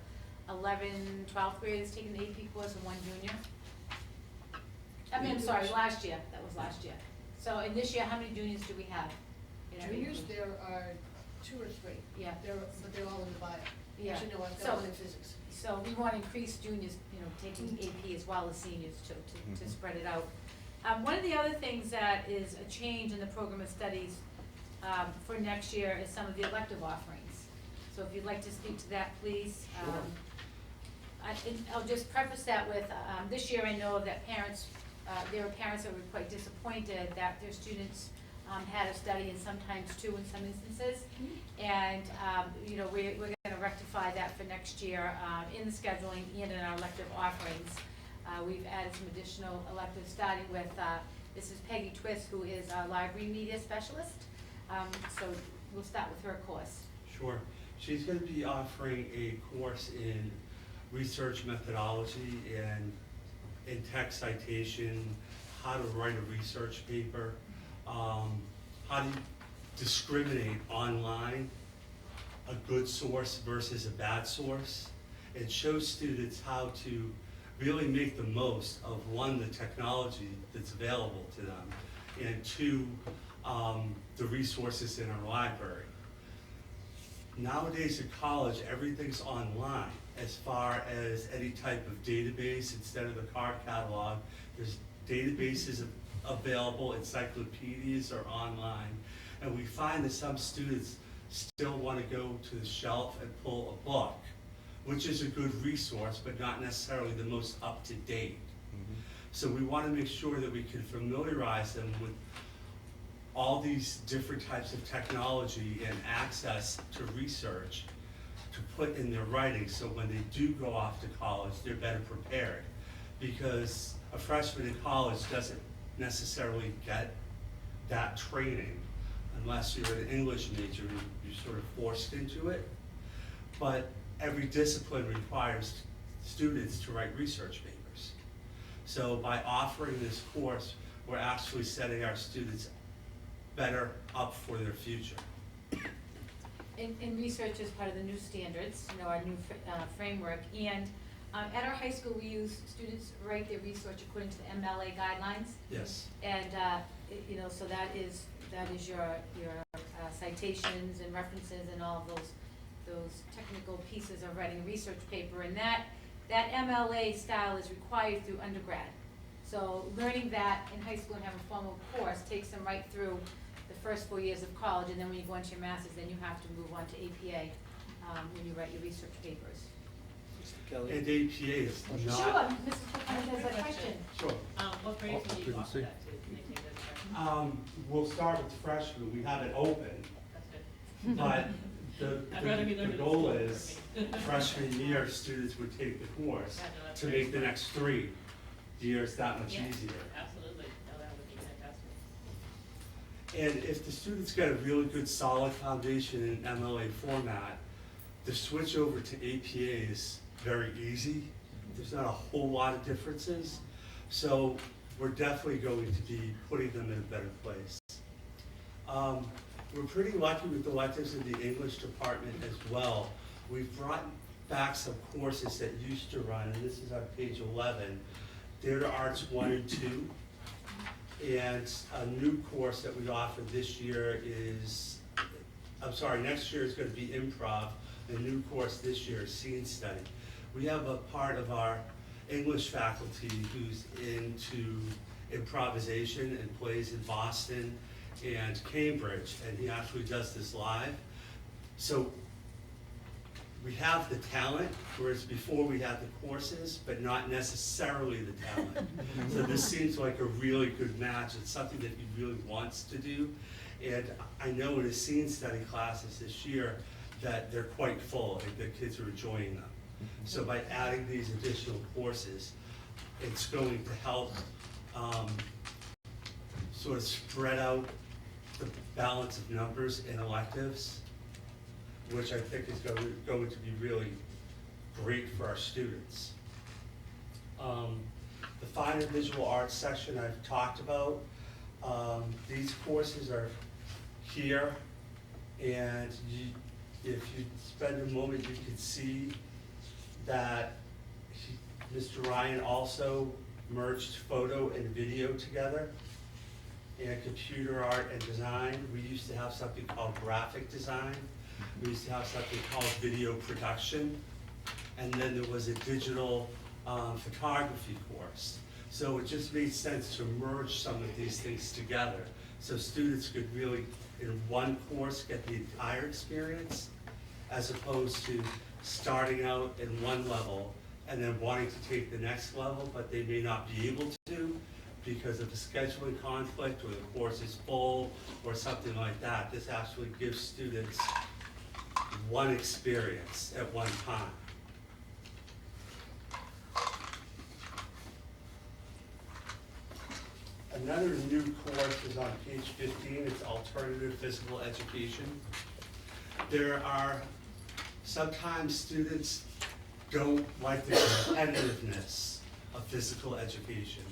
11, 12th graders taking the AP course and 1 junior. I'm sorry, last year, that was last year. So, and this year, how many juniors do we have? in our Juniors, AP? there are 2 or 3. Yeah. But they're all in the bio. Yeah. Actually, no, I've So- got one in physics. So we want to increase juniors, taking AP as well as seniors to spread it out. One of the other things that is a change in the program of studies for next year is some of the elective offerings. So if you'd like to speak to that, please. I'll just preface that with, this year I know that parents, there were parents that were quite disappointed that their students had a study and sometimes two in some instances. And, you know, we're gonna rectify that for next year in the scheduling and in our elective offerings. We've added some additional electives, starting with, this is Peggy Twist, who is our library media specialist. So we'll start with her course. Sure. She's going to be offering a course in research methodology and in text citation, how to write a research paper, how to discriminate online a good source versus a bad source, and show students how to really make the most of, one, the technology that's available to them, and two, the resources in our library. Nowadays at college, everything's online as far as any type of database. Instead of the card catalog, there's databases available, encyclopedias are online, and we find that some students still want to go to the shelf and pull a book, which is a good resource, but not necessarily the most up-to-date. So we want to make sure that we can familiarize them with all these different types of technology and access to research to put in their writing, so when they do go off to college, they're better prepared. Because a freshman in college doesn't necessarily get that training unless you're an English major, you're sort of forced into it. But every discipline requires students to write research papers. So by offering this course, we're actually setting our students better up for their future. In research is part of the new standards, you know, our new framework, and at our high school, we use students write their research according to the MLA guidelines. Yes. And you know, so that is your citations and references and all of those technical pieces of writing a research paper, and that MLA style is required through undergrad. So learning that in high school and having a formal course takes them right through the first 4 years of college, and then when you go into your master's, then you have to move on to APA when you write your research papers. And APA is not... Sure, Mrs. O'Connor has a question. Sure. What grades will you offer that to? Can they take that as freshmen? We'll start with freshmen. We have it open. But the goal is freshman year, students would take the course to make the next 3 years that much easier. Absolutely. No, that would be fantastic. And if the students get a really good solid foundation in MLA format, the switch over to APA is very easy. There's not a whole lot of differences. So we're definitely going to be putting them in a better place. We're pretty lucky with the electives in the English department as well. We've brought back some courses that used to run, and this is on page 11, Theater Arts 1 and 2. And a new course that we offer this year is, next year is going to be improv. The new course this year is scene study. We have a part of our English faculty who's into improvisation and plays in Boston and Cambridge, and he actually does this live. So we have the talent, whereas before we had the courses, but not necessarily the talent. So this seems like a really good match. It's something that he really wants to do. And I know in his scene study classes this year that they're quite full, and the kids are enjoying them. So by adding these additional courses, it's going to help sort of spread out the balance of numbers in electives, which I think is going to be really great for our students. The fine and visual arts section I've talked about. These courses are here, and if you spend a moment, you can see that Mr. Ryan also merged photo and video together, and computer art and design. We used to have something called graphic design. We used to have something called video production. And then there was a digital photography course. So it just made sense to merge some of these things together, so students could really, in one course, get the entire experience, as opposed to starting out in one level and then wanting to take the next level, but they may not be able to because of a scheduling conflict, or the course is full, or something like that. This actually gives students one experience at one time. Another new course is on page 15, it's alternative physical education. There are, sometimes students don't like the competitiveness of physical education.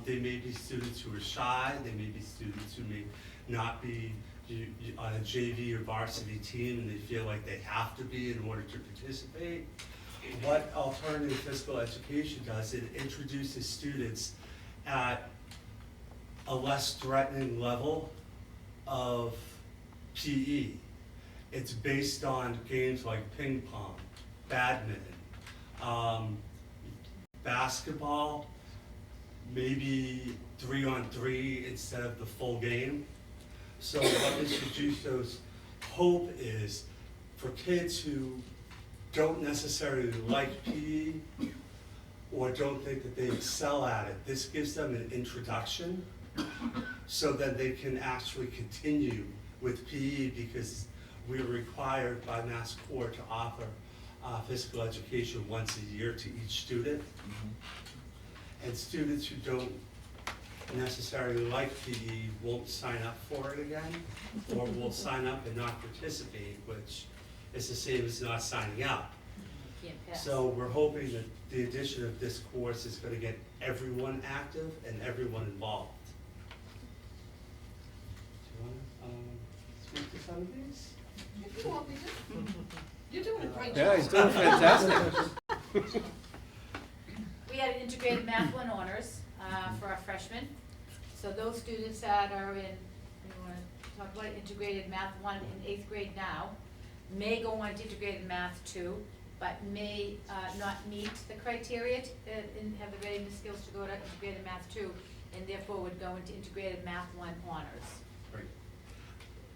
They may be students who are shy, they may be students who may not be on a JV or varsity team and they feel like they have to be in order to participate. What alternative physical education does, it introduces students at a less threatening level of PE. It's based on games like ping pong, badminton, basketball, maybe 3-on-3 instead of the full game. So what Mr. Giusto's hope is for kids who don't necessarily like PE or don't think that they excel at it, this gives them an introduction so that they can actually continue with PE, because we're required by Mass Core to offer physical education once a year to each student. And students who don't necessarily like PE won't sign up for it again, or will sign up and not participate, which is the same as not signing up. So we're hoping that the addition of this course is going to get everyone active and everyone involved. Do you want to speak to some of these? If you want me to. You're doing a great job. Yeah, he's doing fantastic. We had an integrated math 1 honors for our freshmen. So those students that are in, we want to talk about integrated math 1 in 8th grade now, may go on to integrated math 2, but may not meet the criteria and have the readiness skills to go to integrated math 2, and therefore would go into integrated math 1 honors. Right.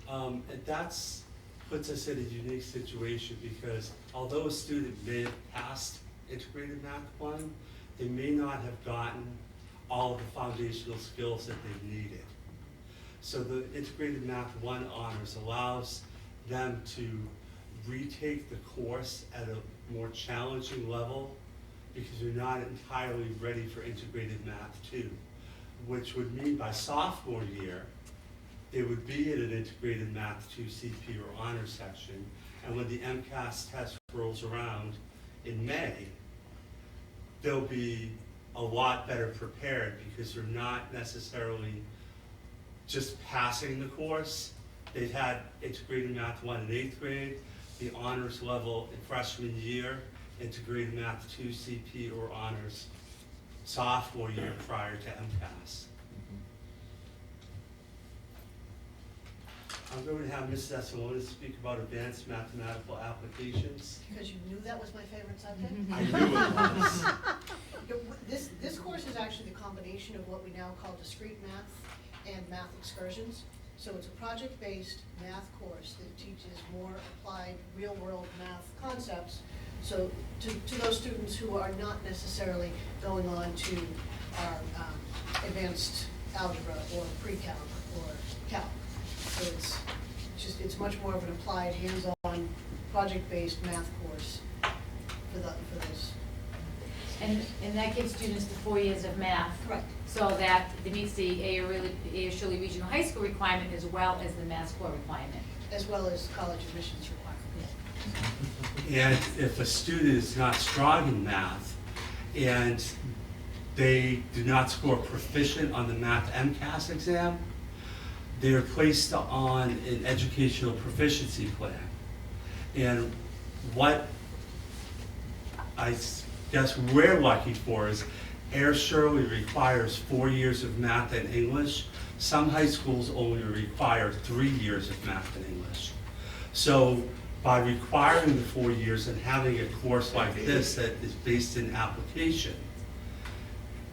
And that's puts us in a unique situation, because although a student may have passed integrated math 1, they may not have gotten all of the foundational skills that they needed. So the integrated math 1 honors allows them to retake the course at a more challenging level, because they're not entirely ready for integrated math 2, which would mean by sophomore year, they would be in an integrated math 2 CP or honor section, and when the MCAS test rolls around in May, they'll be a lot better prepared, because they're not necessarily just passing the course. They've had integrated math 1 in 8th grade, the honors level in freshman year, integrated math 2 CP or honors sophomore year prior to MCAS. I'm going to have Mrs. Essalona speak about advanced mathematical applications. Because you knew that was my favorite subject? I knew it was. This course is actually the combination of what we now call discrete math and math excursions. So it's a project-based math course that teaches more applied real-world math concepts. So to those students who are not necessarily going on to our advanced algebra or pre-calc or calc. So it's much more of an applied, hands-on, project-based math course for those. And that gives students the 4 years of math. Correct. So that it meets the A. Shirley Regional High School requirement as well as the Mass Core requirement. As well as college admissions requirement. And if a student is not strong in math and they do not score proficient on the math MCAS exam, they are placed on an educational proficiency plan. And what I guess we're lucky for is Air Shirley requires 4 years of math and English. Some high schools only require 3 years of math and English. So by requiring the 4 years and having a course like this that is based in application,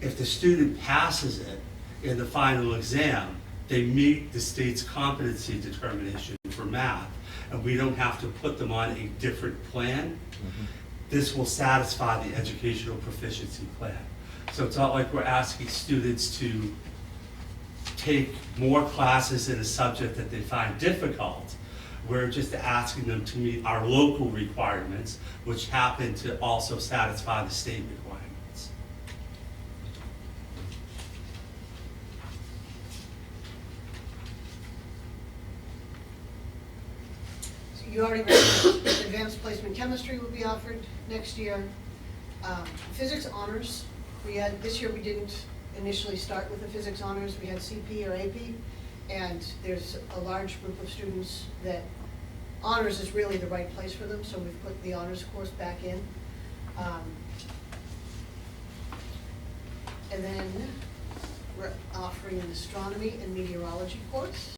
If the student passes it in the final exam, they meet the state's competency determination for math, and we don't have to put them on a different plan. This will satisfy the educational proficiency plan. So it's not like we're asking students to take more classes in a subject that they find difficult. We're just asking them to meet our local requirements, which happen to also satisfy the state requirements. So you already mentioned advanced placement chemistry will be offered next year. Physics honors, this year we didn't initially start with the physics honors, we had CP or AP, and there's a large group of students that honors is really the right place for them, so we've put the honors course back in. And then we're offering an astronomy and meteorology course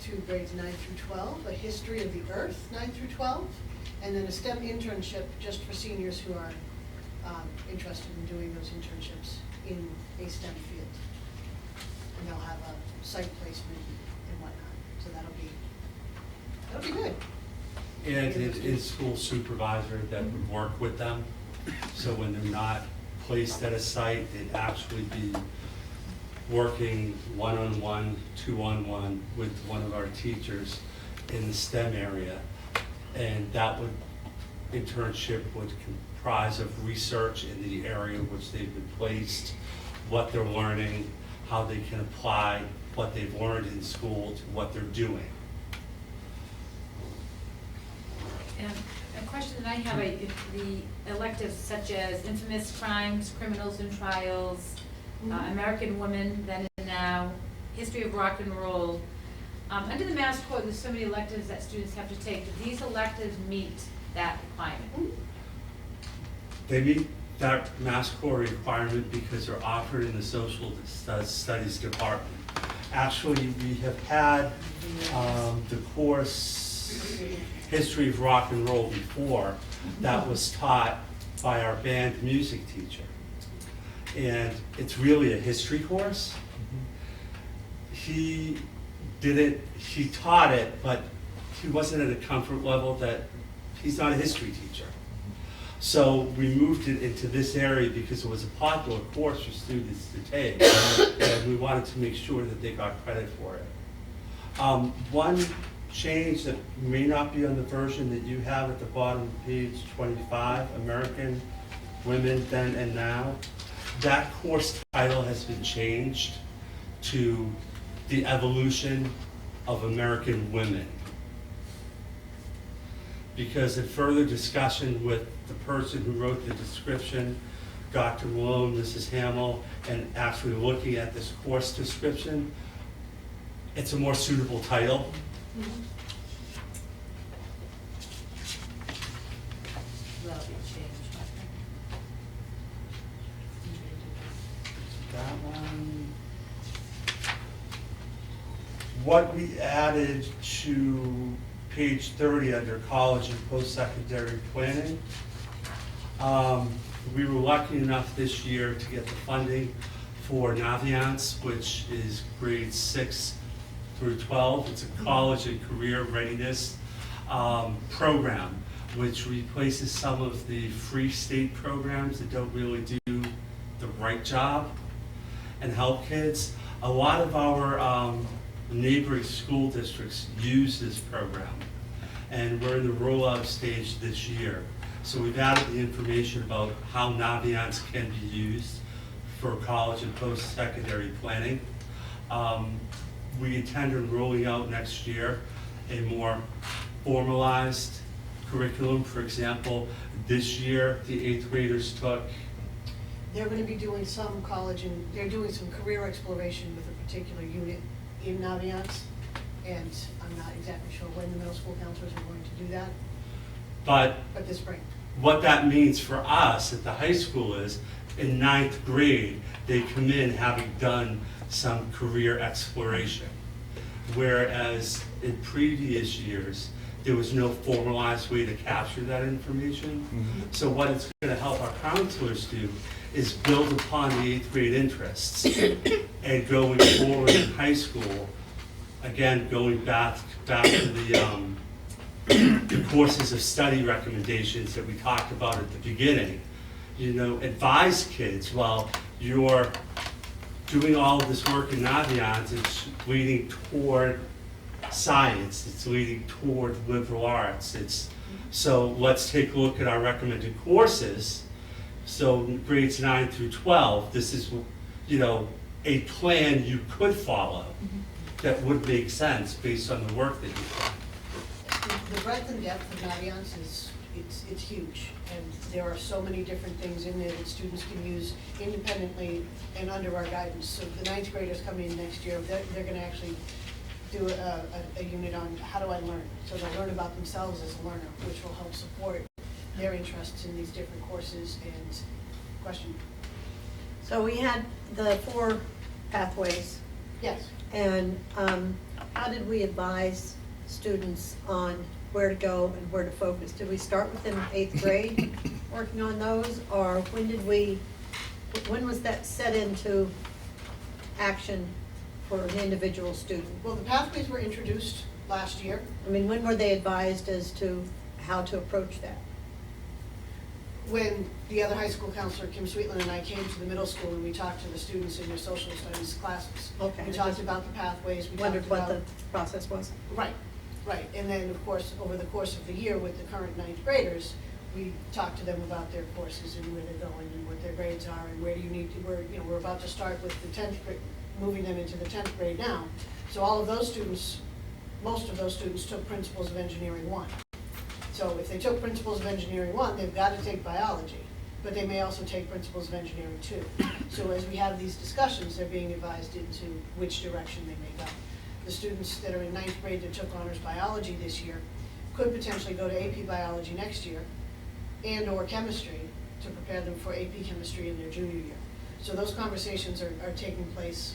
to grades 9 through 12, a history of the earth, 9 through 12, and then a STEM internship just for seniors who are interested in doing those internships in a STEM field. And they'll have a site placement and whatnot, so that'll be good. And an in-school supervisor that would work with them, so when they're not placed at a site, they'd actually be working one-on-one, two-on-one with one of our teachers in the STEM area. And that internship would comprise of research in the area in which they've been placed, what they're learning, how they can apply what they've learned in school to what they're doing. And a question that I have, if the electives such as infamous crimes, criminals and trials, American women, then and now, history of rock and roll, under the Mass Code, there's so many electives that students have to take. Do these electives meet that requirement? They meet that Mass Core requirement because they're offered in the social studies department. Actually, we have had the course History of Rock and Roll before that was taught by our band music teacher. And it's really a history course. He taught it, but he wasn't at a comfort level that he's not a history teacher. So we moved it into this area because it was a popular course for students to take, and we wanted to make sure that they got credit for it. One change that may not be on the version that you have at the bottom of page 25, American Women Then and Now, that course title has been changed to The Evolution of American Women. Because in further discussion with the person who wrote the description, Dr. Malone, Mrs. Hamill, and actually looking at this course description, it's a more suitable title. That'll be changed. That one. What we added to page 30 under college and post-secondary planning, we were lucky enough this year to get the funding for Naviance, which is grades 6 through 12. It's a college and career readiness program, which replaces some of the free state programs that don't really do the right job and help kids. A lot of our neighboring school districts use this program, and we're in the rollout stage this year. So we've added the information about how Naviance can be used for college and post-secondary planning. We intend on rolling out next year a more formalized curriculum. For example, this year the 8th graders took. They're going to be doing some college and they're doing some career exploration with a particular unit in Naviance, and I'm not exactly sure when the middle school counselors are going to do that. But this spring. What that means for us at the high school is, in 9th grade, they come in having done some career exploration. Whereas in previous years, there was no formalized way to capture that information. So what it's going to help our counselors do is build upon the 8th grade interests and going forward in high school, again, going back to the courses of study recommendations that we talked about at the beginning. You know, advise kids, while you're doing all of this work in Naviance, it's leading toward science, it's leading toward liberal arts. So let's take a look at our recommended courses. So grades 9 through 12, this is, you know, a plan you could follow that would make sense based on the work that you've done. The breadth and depth of Naviance it's huge, and there are so many different things in there that students can use independently and under our guidance. So the 9th graders coming in next year, they're going to actually do a unit on how do I learn. So they'll learn about themselves as a learner, which will help support their interests in these different courses. And question? So we had the 4 pathways. Yes. And how did we advise students on where to go and where to focus? Did we start within 8th grade working on those, or when was that set into action for an individual student? Well, the pathways were introduced last year. I mean, when were they advised as to how to approach that? When the other high school counselor, Kim Sweetland, and I came to the middle school and we talked to the students in their social studies classes. Okay. We talked about the pathways. We Wondered talked what about the process was. Right. And then, of course, over the course of the year with the current 9th graders, we talk to them about their courses and where they're going and what their grades are and where do you need to, we're about to start with the 10th grade, moving them into the 10th grade now. So all of those students, most of those students took Principles of Engineering 1. So if they took Principles of Engineering 1, they've got to take biology, but they may also take Principles of Engineering 2. So as we have these discussions, they're being advised into which direction they may go. The students that are in 9th grade that took honors biology this year could potentially go to AP biology next year and or chemistry to prepare them for AP chemistry in their junior year. So those conversations are taking place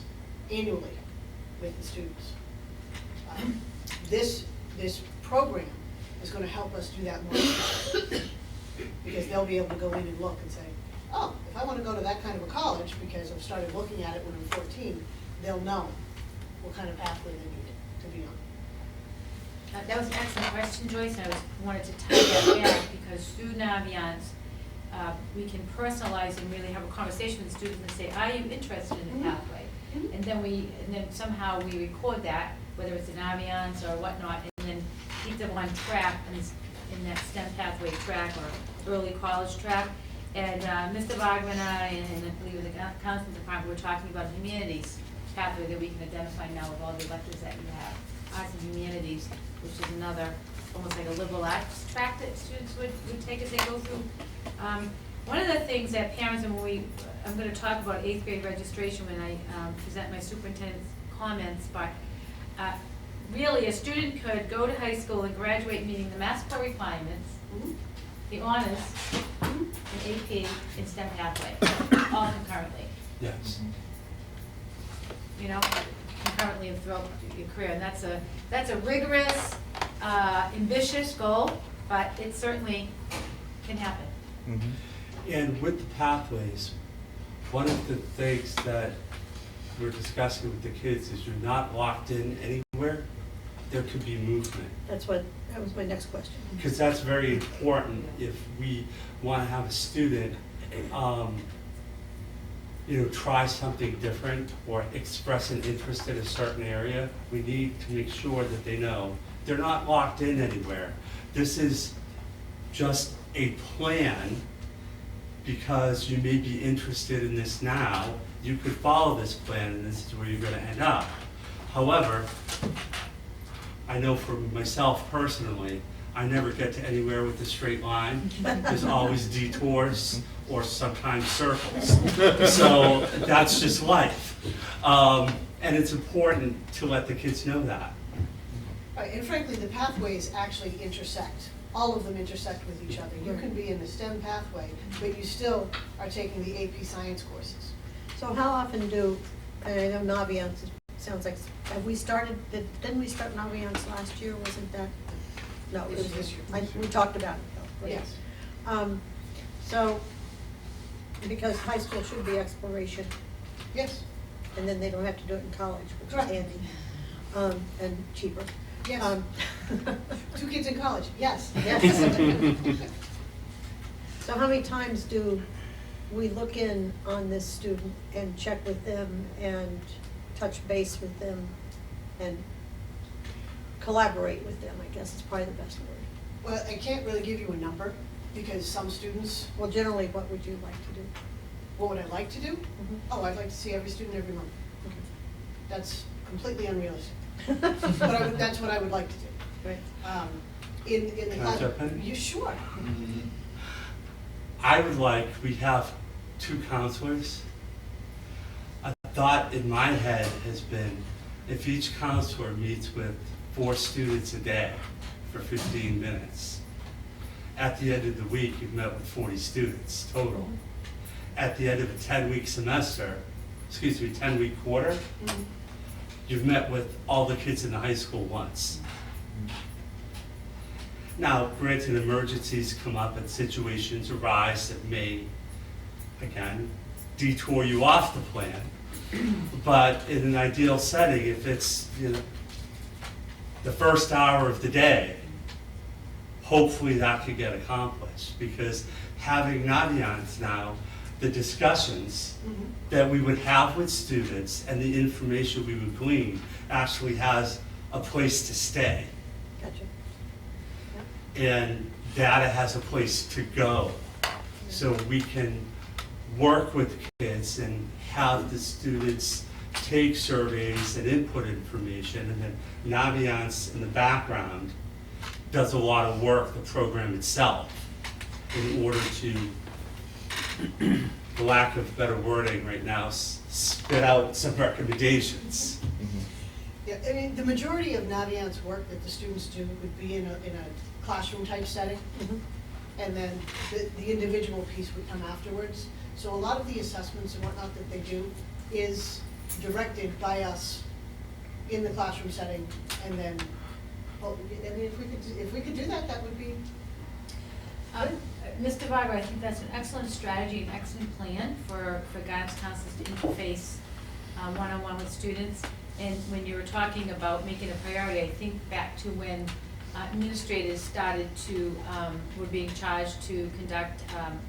annually with the students. This program is going to help us do that more efficiently, because they'll be able to go in and look and say, oh, if I want to go to that kind of a college because I've started looking at it when I'm 14, they'll know what kind of pathway they need to be on. That was an excellent question, Joyce, and I wanted to tie that back because through Naviance, we can personalize and really have a conversation with students and say, are you interested in the pathway? And then somehow we record that, whether it's an Naviance or whatnot, and then keep them on track in that STEM pathway track or early college track. And Mr. Wagner and I, and I believe the counseling department, were talking about humanities pathway that we can identify now with all the electives that you have. Arts and humanities, which is another, almost like a liberal arts track that students would take as they go through. One of the things that parents, and I'm going to talk about 8th grade registration when I present my superintendent's comments, but really a student could go to high school and graduate meeting the mass core requirements, the honors, and AP in STEM pathway, all concurrently. Yes. You know, concurrently and throughout your career, and that's a rigorous, ambitious goal, but it certainly can happen. And with the pathways, one of the things that we're discussing with the kids is you're not locked in anywhere. There could be movement. That was my next question. Because that's very important if we want to have a student try something different or express an interest in a certain area. We need to make sure that they know they're not locked in anywhere. This is just a plan because you may be interested in this now. You could follow this plan and this is where you're going to end up. However, I know for myself personally, I never get to anywhere with a straight line. There's always detours or sometimes circles. So that's just life. And it's important to let the kids know that. Right, and frankly, the pathways actually intersect. All of them intersect with each other. You can be in the STEM pathway, but you still are taking the AP science courses. So how often and I know Naviance sounds like, have we started, didn't we start Naviance last year, wasn't that? No, it This was is your- we talked about it though. right? Yes. So, because high school should be exploration, Yes, and then they don't have to do it in college, which is Correct. handy, and cheaper. yes. 2 kids in college, yes. Yes. So how many times do we look in on this student and check with them and touch base with them and collaborate with them, I guess is probably the best word. Well, I can't really give you a number, because some students, Well, generally, what would you like to do? what would I like to do? Oh, I'd like to see every student every month. That's completely unrealistic. But that's what I would like to do. Right. In the Can I class. jump in? You sure? I would like, we have 2 counselors. A thought in my head has been, if each counselor meets with 4 students a day for 15 minutes, at the end of the week, you've met with 40 students total. At the end of a 10-week semester, 10-week quarter, you've met with all the kids in the high school once. Now, granted, emergencies come up and situations arise that may, again, detour you off the plan. But in an ideal setting, if it's, the first hour of the day, hopefully that could get accomplished. Because having Naviance now, the discussions that we would have with students and the information we would glean actually has a place to stay. Gotcha. And data has a place to go. So we can work with kids and have the students take surveys and input information, and then Naviance in the background does a lot of work, the program itself, in order to, for lack of better wording right now, spit out some recommendations. Yeah, I mean, the majority of Naviance work that the students do would be in a classroom type setting. And then the individual piece would come afterwards. So a lot of the assessments and whatnot that they do is directed by us in the classroom setting. And then, well, I mean, if we could do that, that would be good. Mr. Barber, I think that's an excellent strategy, an excellent plan for guidance counselors to interface one-on-one with students. And when you were talking about making a priority, I think back to when administrators started to, were being charged to conduct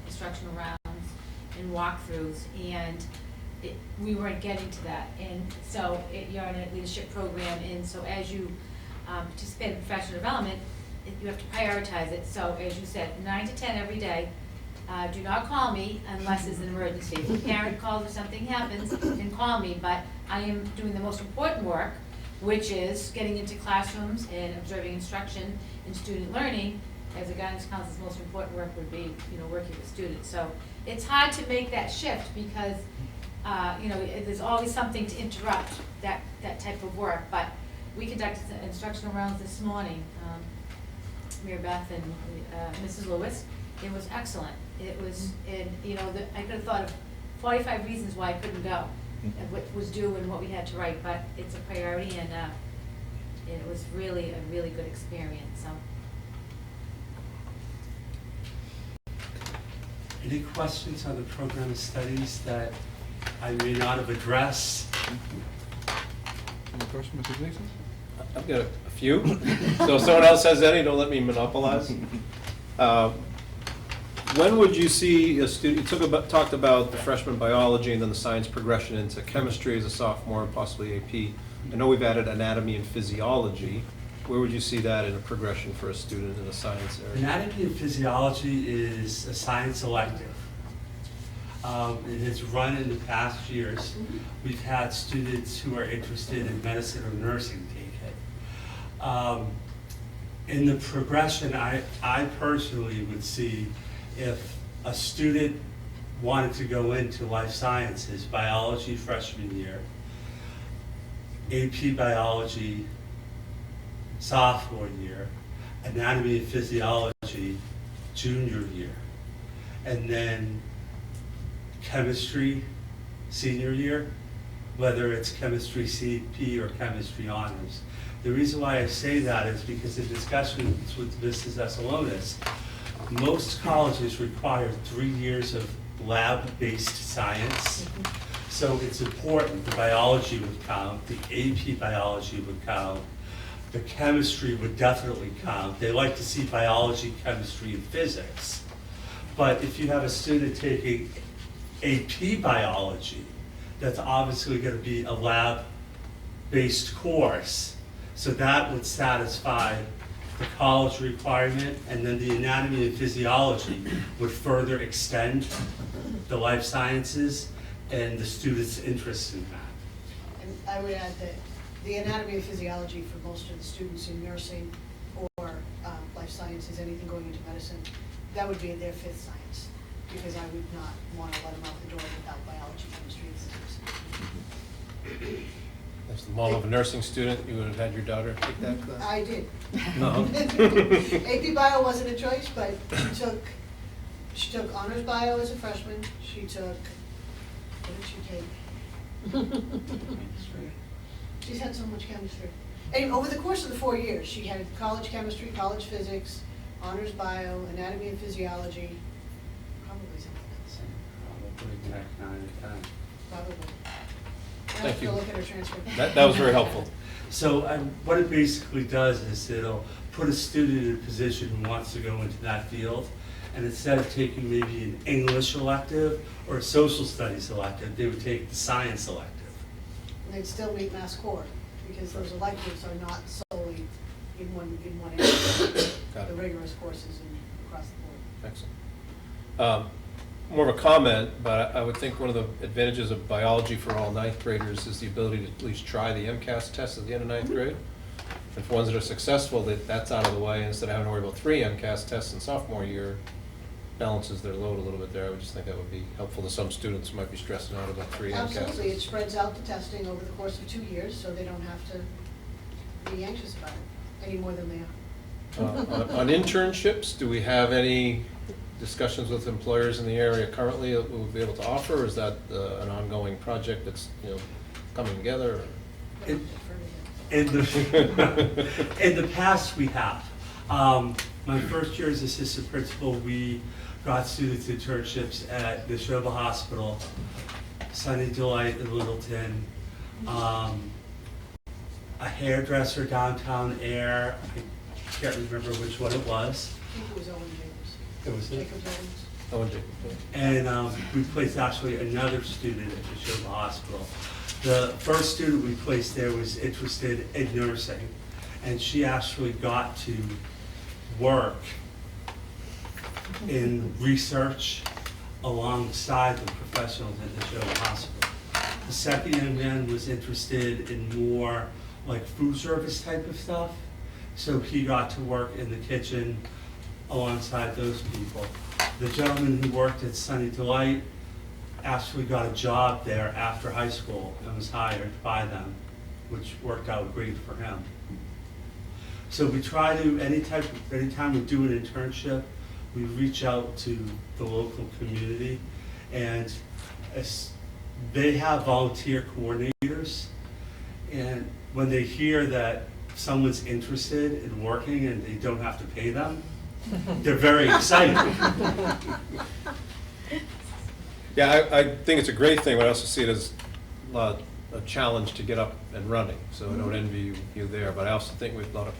instructional rounds and walkthroughs, and we weren't getting to that. And so you're in a leadership program, and so as you participate in professional development, you have to prioritize it. So as you said, 9 to 10 every day. Do not call me unless it's an emergency. If a parent calls or something happens, then call me, but I am doing the most important work, which is getting into classrooms and observing instruction and student learning. As a guidance counselor's most important work would be, working with students. So it's hard to make that shift because, there's always something to interrupt that type of work. But we conducted instructional rounds this morning, Mary Beth and Mrs. Lewis. It was excellent. It was, I could have thought of 45 reasons why I couldn't go, and what was due and what we had to write, but it's a priority, and it was really a really good experience. So. Any questions on the program of studies that I may not have addressed? Any question, Mr. Gleason? I've got a few. So if someone else has any, don't let me monopolize. When would you see a student, you talked about the freshman biology and then the science progression into chemistry as a sophomore and possibly AP. I know we've added anatomy and physiology. Where would you see that in a progression for a student in the science area? Anatomy and physiology is a science elective. It has run in the past years. We've had students who are interested in medicine or nursing take it. In the progression, I personally would see if a student wanted to go into life sciences, biology freshman year, AP biology sophomore year, anatomy and physiology junior year, and then chemistry senior year, whether it's chemistry CP or chemistry honors. The reason why I say that is because in discussions with Mrs. Esalonis, most colleges require 3 years of lab-based science. So it's important, the biology would count, the AP biology would count, the chemistry would definitely count. They like to see biology, chemistry, and physics. But if you have a student taking AP biology, that's obviously going to be a lab-based course. So that would satisfy the college requirement, and then the anatomy and physiology would further extend the life sciences and the students' interest in that. And I would add that the anatomy and physiology for most of the students in nursing or life sciences, anything going into medicine, that would be their 5th science, because I would not want to let them out the door without biology, chemistry, and physics. As the mom of a nursing student, you would have had your daughter take that class? I did. No. AP Bio wasn't a choice, but she took honors bio as a freshman. She took, what did she take? She's had so much chemistry. And over the course of the 4 years, she had college chemistry, college physics, honors bio, anatomy and physiology, probably something else. Probably Tech 9 or 10. Probably. Thank you. Look at her transcript. That was very helpful. So what it basically does is it'll put a student in a position who wants to go into that field, and instead of taking maybe an English elective or a social studies elective, they would take the science elective. And they'd still meet Mass Core, because those electives are not solely in one area. Got it. The rigorous courses and across the board. Excellent. More of a comment, but I would think one of the advantages of biology for all 9th graders is the ability to at least try the MCAS test at the end of 9th grade. And for ones that are successful, that's out of the way, instead of having to worry about 3 MCAS tests in sophomore year, balances their load a little bit there. I would just think that would be helpful to some students who might be stressing out about 3 MCAS. Absolutely, it spreads out the testing over the course of 2 years, so they don't have to be anxious about it any more than they are. On internships, do we have any discussions with employers in the area currently that we'll be able to offer, or is that an ongoing project that's, coming together? In the past, we have. My first year as assistant principal, we got students internships at Neshoba Hospital, Sunny Delight in Littleton, a hairdresser downtown Air. I can't remember which one it was. I think it was Owen Jacobs. It was it? Jacobs Owens. Owen Jacobs. And we placed actually another student at Neshoba Hospital. The first student we placed there was interested in nursing, and she actually got to work in research alongside the professionals at Neshoba Hospital. The second young man was interested in more like food service type of stuff, so he got to work in the kitchen alongside those people. The gentleman who worked at Sunny Delight actually got a job there after high school and was hired by them, which worked out great for him. So we try to, anytime we do an internship, we reach out to the local community, and they have volunteer coordinators, and when they hear that someone's interested in working and they don't have to pay them, they're very excited. Yeah, I think it's a great thing, but I also see it as a challenge to get up and running, so I don't envy you there, but I also think with a lot of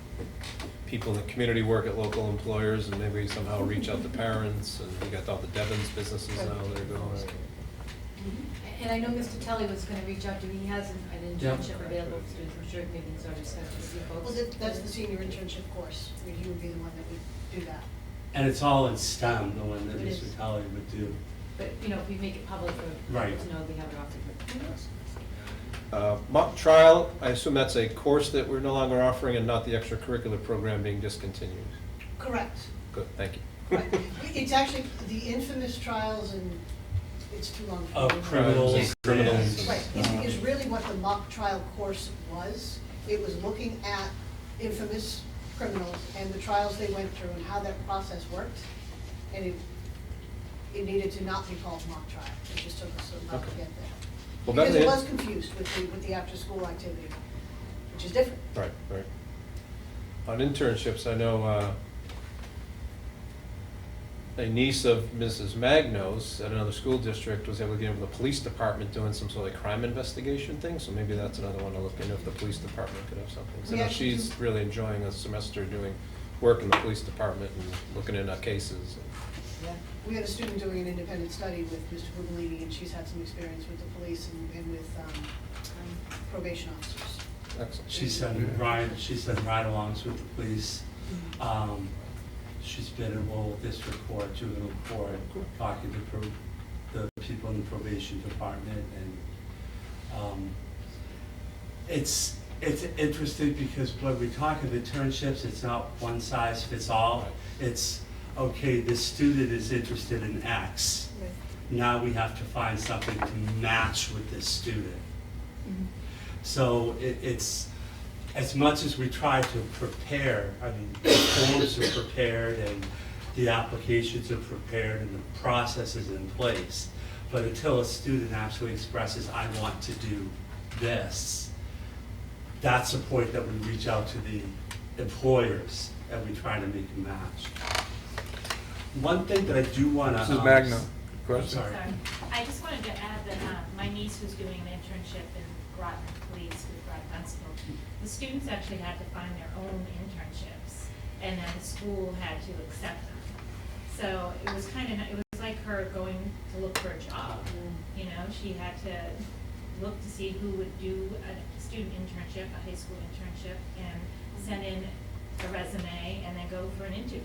people in the community work at local employers, and maybe somehow reach out to parents, and we got all the Devon's businesses now that are going. And I know Mr. Tully was gonna reach out to me, he has an internship available for students, I'm sure maybe he's already discussed with you folks. Well, that's the senior internship course, I mean, he would be the one that would do that. And it's all in STEM, the one that It Mr. is. Tully would do. But, if we make it public for Right. people to know we have it offered. Mock trial, I assume that's a course that we're no longer offering and not the extracurricular program being discontinued. Correct. Good, thank you. Right. It's actually the infamous trials, and it's too long. for me. Criminals. Criminals. Right, is really what the mock trial course was. It was looking at infamous criminals and the trials they went through and how that process worked. And it needed to not be called mock trial. It just took us a while to get there. Well, Because it Bethany- was confused with the after-school activity, which is different. Right, right. On internships, I know a niece of Mrs. Magno's at another school district was able to get in with the police department doing some sort of crime investigation thing, so maybe that's another one to look into, if the police department could have something. 'Cause I We know actually she's do- really enjoying a semester doing work in the police department and looking into cases. Yeah. We had a student doing an independent study with Mr. Bugalini, and she's had some experience with the police and with probation officers. Excellent. She's done ride-alongs with the police. She's been in Lowell District Court, juvenile court, talking to the people in the probation department, and it's interesting because when we talk of internships, it's not one size fits all. It's, okay, this student is interested in X. Right. Now we have to find something to match with this student. So it's, as much as we try to prepare, I mean, the forms are prepared and the applications are prepared and the process is in place, but until a student actually expresses, I want to do this, that's the point that we reach out to the employers and we try to make a match. One thing that I do want to... Mrs. Magno, question? Sorry. I just wanted to add that my niece was doing an internship in Groton Police with Groton Constable. The students actually had to find their own internships, and then the school had to accept them. So it was it was like her going to look for a job. You know, she had to look to see who would do a student internship, a high school internship, and send in a resume, and then go for an interview.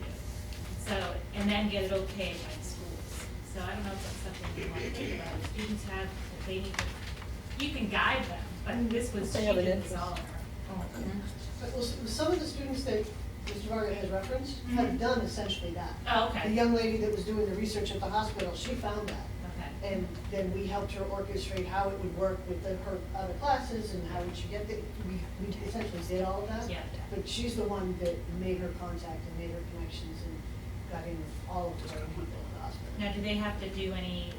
So, and then get it okayed by the schools. So I don't know if that's something you want to think about. Students have, they need to, you can guide them, but this was, she They have an did this interest. all on her own. But some of the students that Mr. Varga has referenced have done essentially that. Oh, okay. The young lady that was doing the research at the hospital, she found that. Okay. And then we helped her orchestrate how it would work with her other classes and how would she get the, we essentially did all of that. Yeah. But she's the one that made her contact and made her connections and got in all of the right people at the hospital. Now, do they have to do any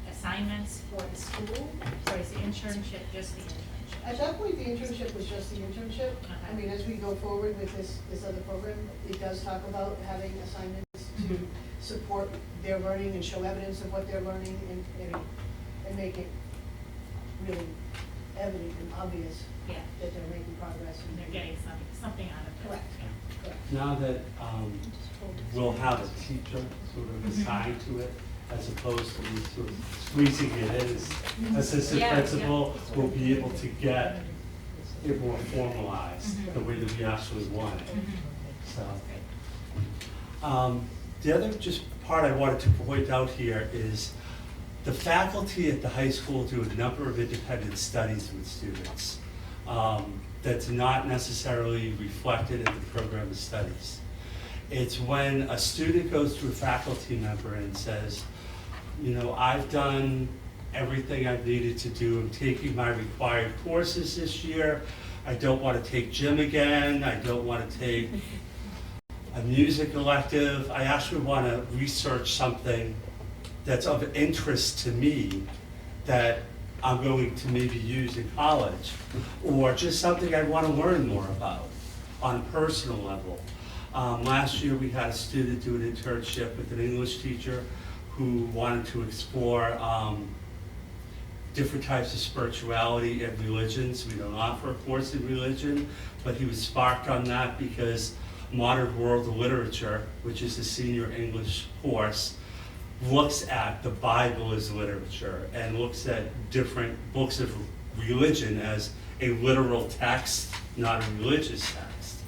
assignments for the school, or is the internship just the internship? At that point, the internship was just the internship. I mean, as we go forward with this other program, it does talk about having assignments to support their learning and show evidence of what they're learning and make it really evident and obvious Yeah. that they're making progress. And they're getting something out of it. Correct. Yeah. Correct. Now that we'll have a teacher sort of assigned to it, as opposed to me sort of squeezing it in as assistant Yeah, principal, yeah. we'll be able to get it more formalized, the way that we actually want it. So, the other just part I wanted to point out here is the faculty at the high school do a number of independent studies with students that's not necessarily reflected in the program of studies. It's when a student goes to a faculty member and says, you know, I've done everything I've needed to do. I'm taking my required courses this year. I don't want to take gym again. I don't want to take a music elective. I actually want to research something that's of interest to me that I'm going to maybe use in college, or just something I want to learn more about on a personal level. Last year, we had a student do an internship with an English teacher who wanted to explore different types of spirituality and religions. We don't offer a course in religion, but he was sparked on that because Modern World Literature, which is the senior English course, looks at the Bible as literature and looks at different books of religion as a literal text, not a religious text.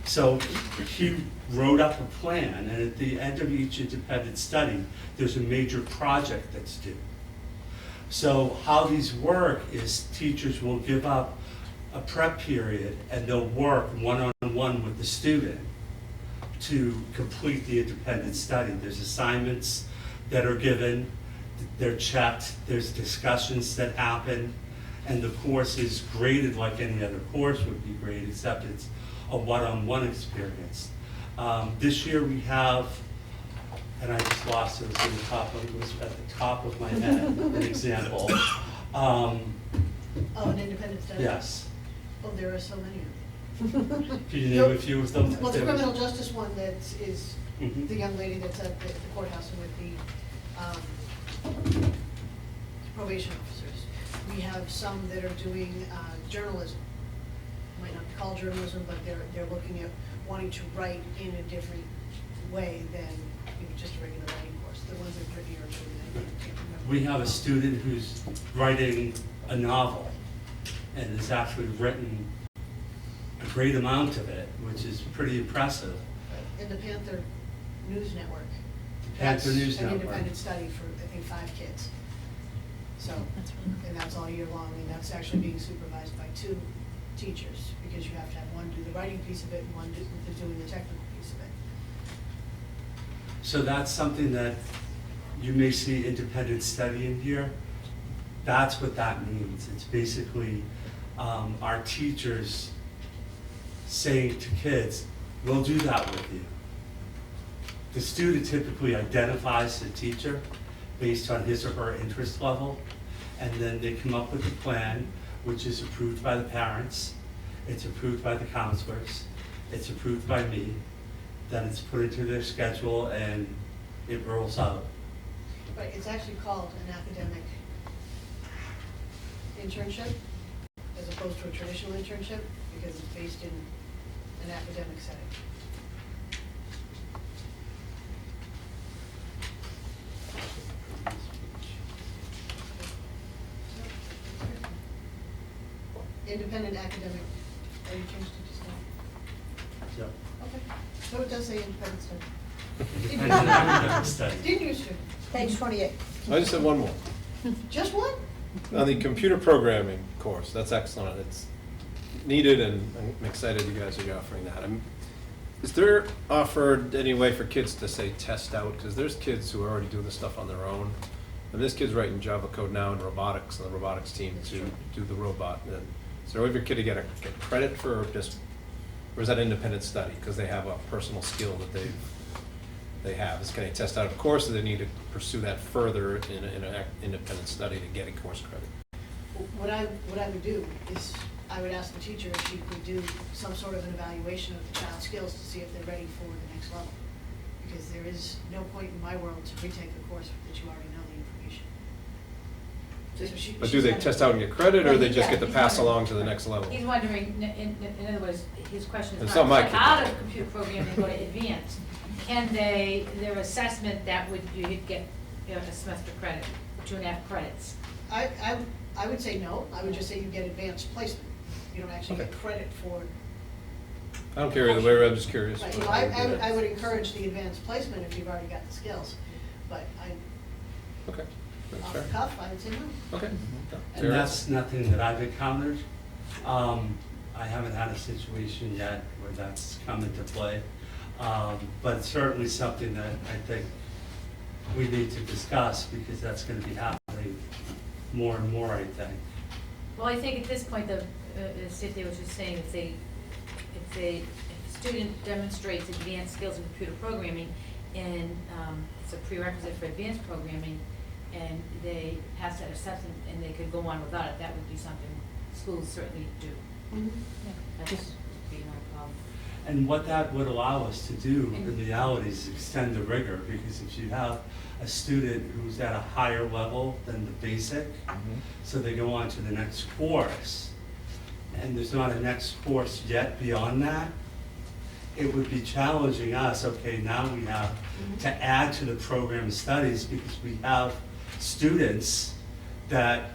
So he wrote up a plan, and at the end of each independent study, there's a major project that's due. So how these work is teachers will give up a prep period and they'll work one-on-one with the student to complete the independent study. There's assignments that are given, they're checked, there's discussions that happen, and the course is graded like any other course would be graded, except it's a one-on-one experience. This year we have, and I just lost it, it was at the top of my head, an example. Um, Oh, an independent study? yes. Oh, there are so many of them. Can you name a few of them? Well, the criminal justice one that is Mhm. the young lady that's at the courthouse and with the probation officers. We have some that are doing journalism. Might not be called journalism, but they're looking at wanting to write in a different way than just a regular writing course. The ones that Brittany are doing, I can't remember. We have a student who's writing a novel and has actually written a great amount of it, which is pretty impressive. In the Panther News Network. Panther News That's an Network. independent study for, I think, 5 kids. So, and that's all year long, and that's actually being supervised by 2 teachers, because you have to have one do the writing piece of it and one doing the technical piece of it. So that's something that you may see independent study in here. That's what that means. It's basically our teachers saying to kids, we'll do that with you. The student typically identifies the teacher based on his or her interest level, and then they come up with a plan which is approved by the parents, it's approved by the counselors, it's approved by me, then it's put into their schedule and it rolls out. Right, it's actually called an academic internship, as opposed to a traditional internship, because it's based in an academic setting. Independent academic, are you changed it just now? Yep. Okay, so it does say independent study. Independent academic study. Didn't used to. Page 28. I just have one more. Just one? On the computer programming course, that's excellent. It's needed, and I'm excited you guys are offering that. Is there offered any way for kids to, say, test out? Because there's kids who already do this stuff on their own. And this kid's writing Java code now in robotics, and the robotics team to do the robot. And is there a way for a kid to get credit for just, or is that independent study? Because they have a personal skill that they have. Can they test out of course, or they need to pursue that further in an independent study to get a course credit? What I would do is, I would ask the teacher if she could do some sort of an evaluation of the child's skills to see if they're ready for the next level. Because there is no point in my world to retake a course that you already know the information. So But do they test out and get credit, or they just get to he's pass wondering- along to the next level? He's wondering, in other words, his question is It's not not my like kid. out of computer programming and go to advanced. Can they, their assessment that would, you'd get, a semester credit, 2.5 credits? I would say no. I would just say you get advanced placement. You don't actually get Okay. credit for. I don't care either way, I'm just curious. Right, you know, I would encourage the advanced placement if you've already got the skills, but Okay, that's off fair. the cuff, I would say no. Okay. And that's nothing that I've encountered. I haven't had a situation yet where that's come into play. But it's certainly something that I think we need to discuss, because that's gonna be happening more and more, I think. Well, I think at this point, as Cynthia was just saying, if a student demonstrates advanced skills in computer programming, and it's a prerequisite for advanced programming, and they pass that assessment and they could go on without it, that would be something schools certainly do. That would be no problem. And what that would allow us to do in reality is extend the rigor, because if you have a student who's at a higher level than the basic, so they go on to the next course, and there's not a next course yet beyond that, it would be challenging us, okay, now we have to add to the program of studies, because we have students that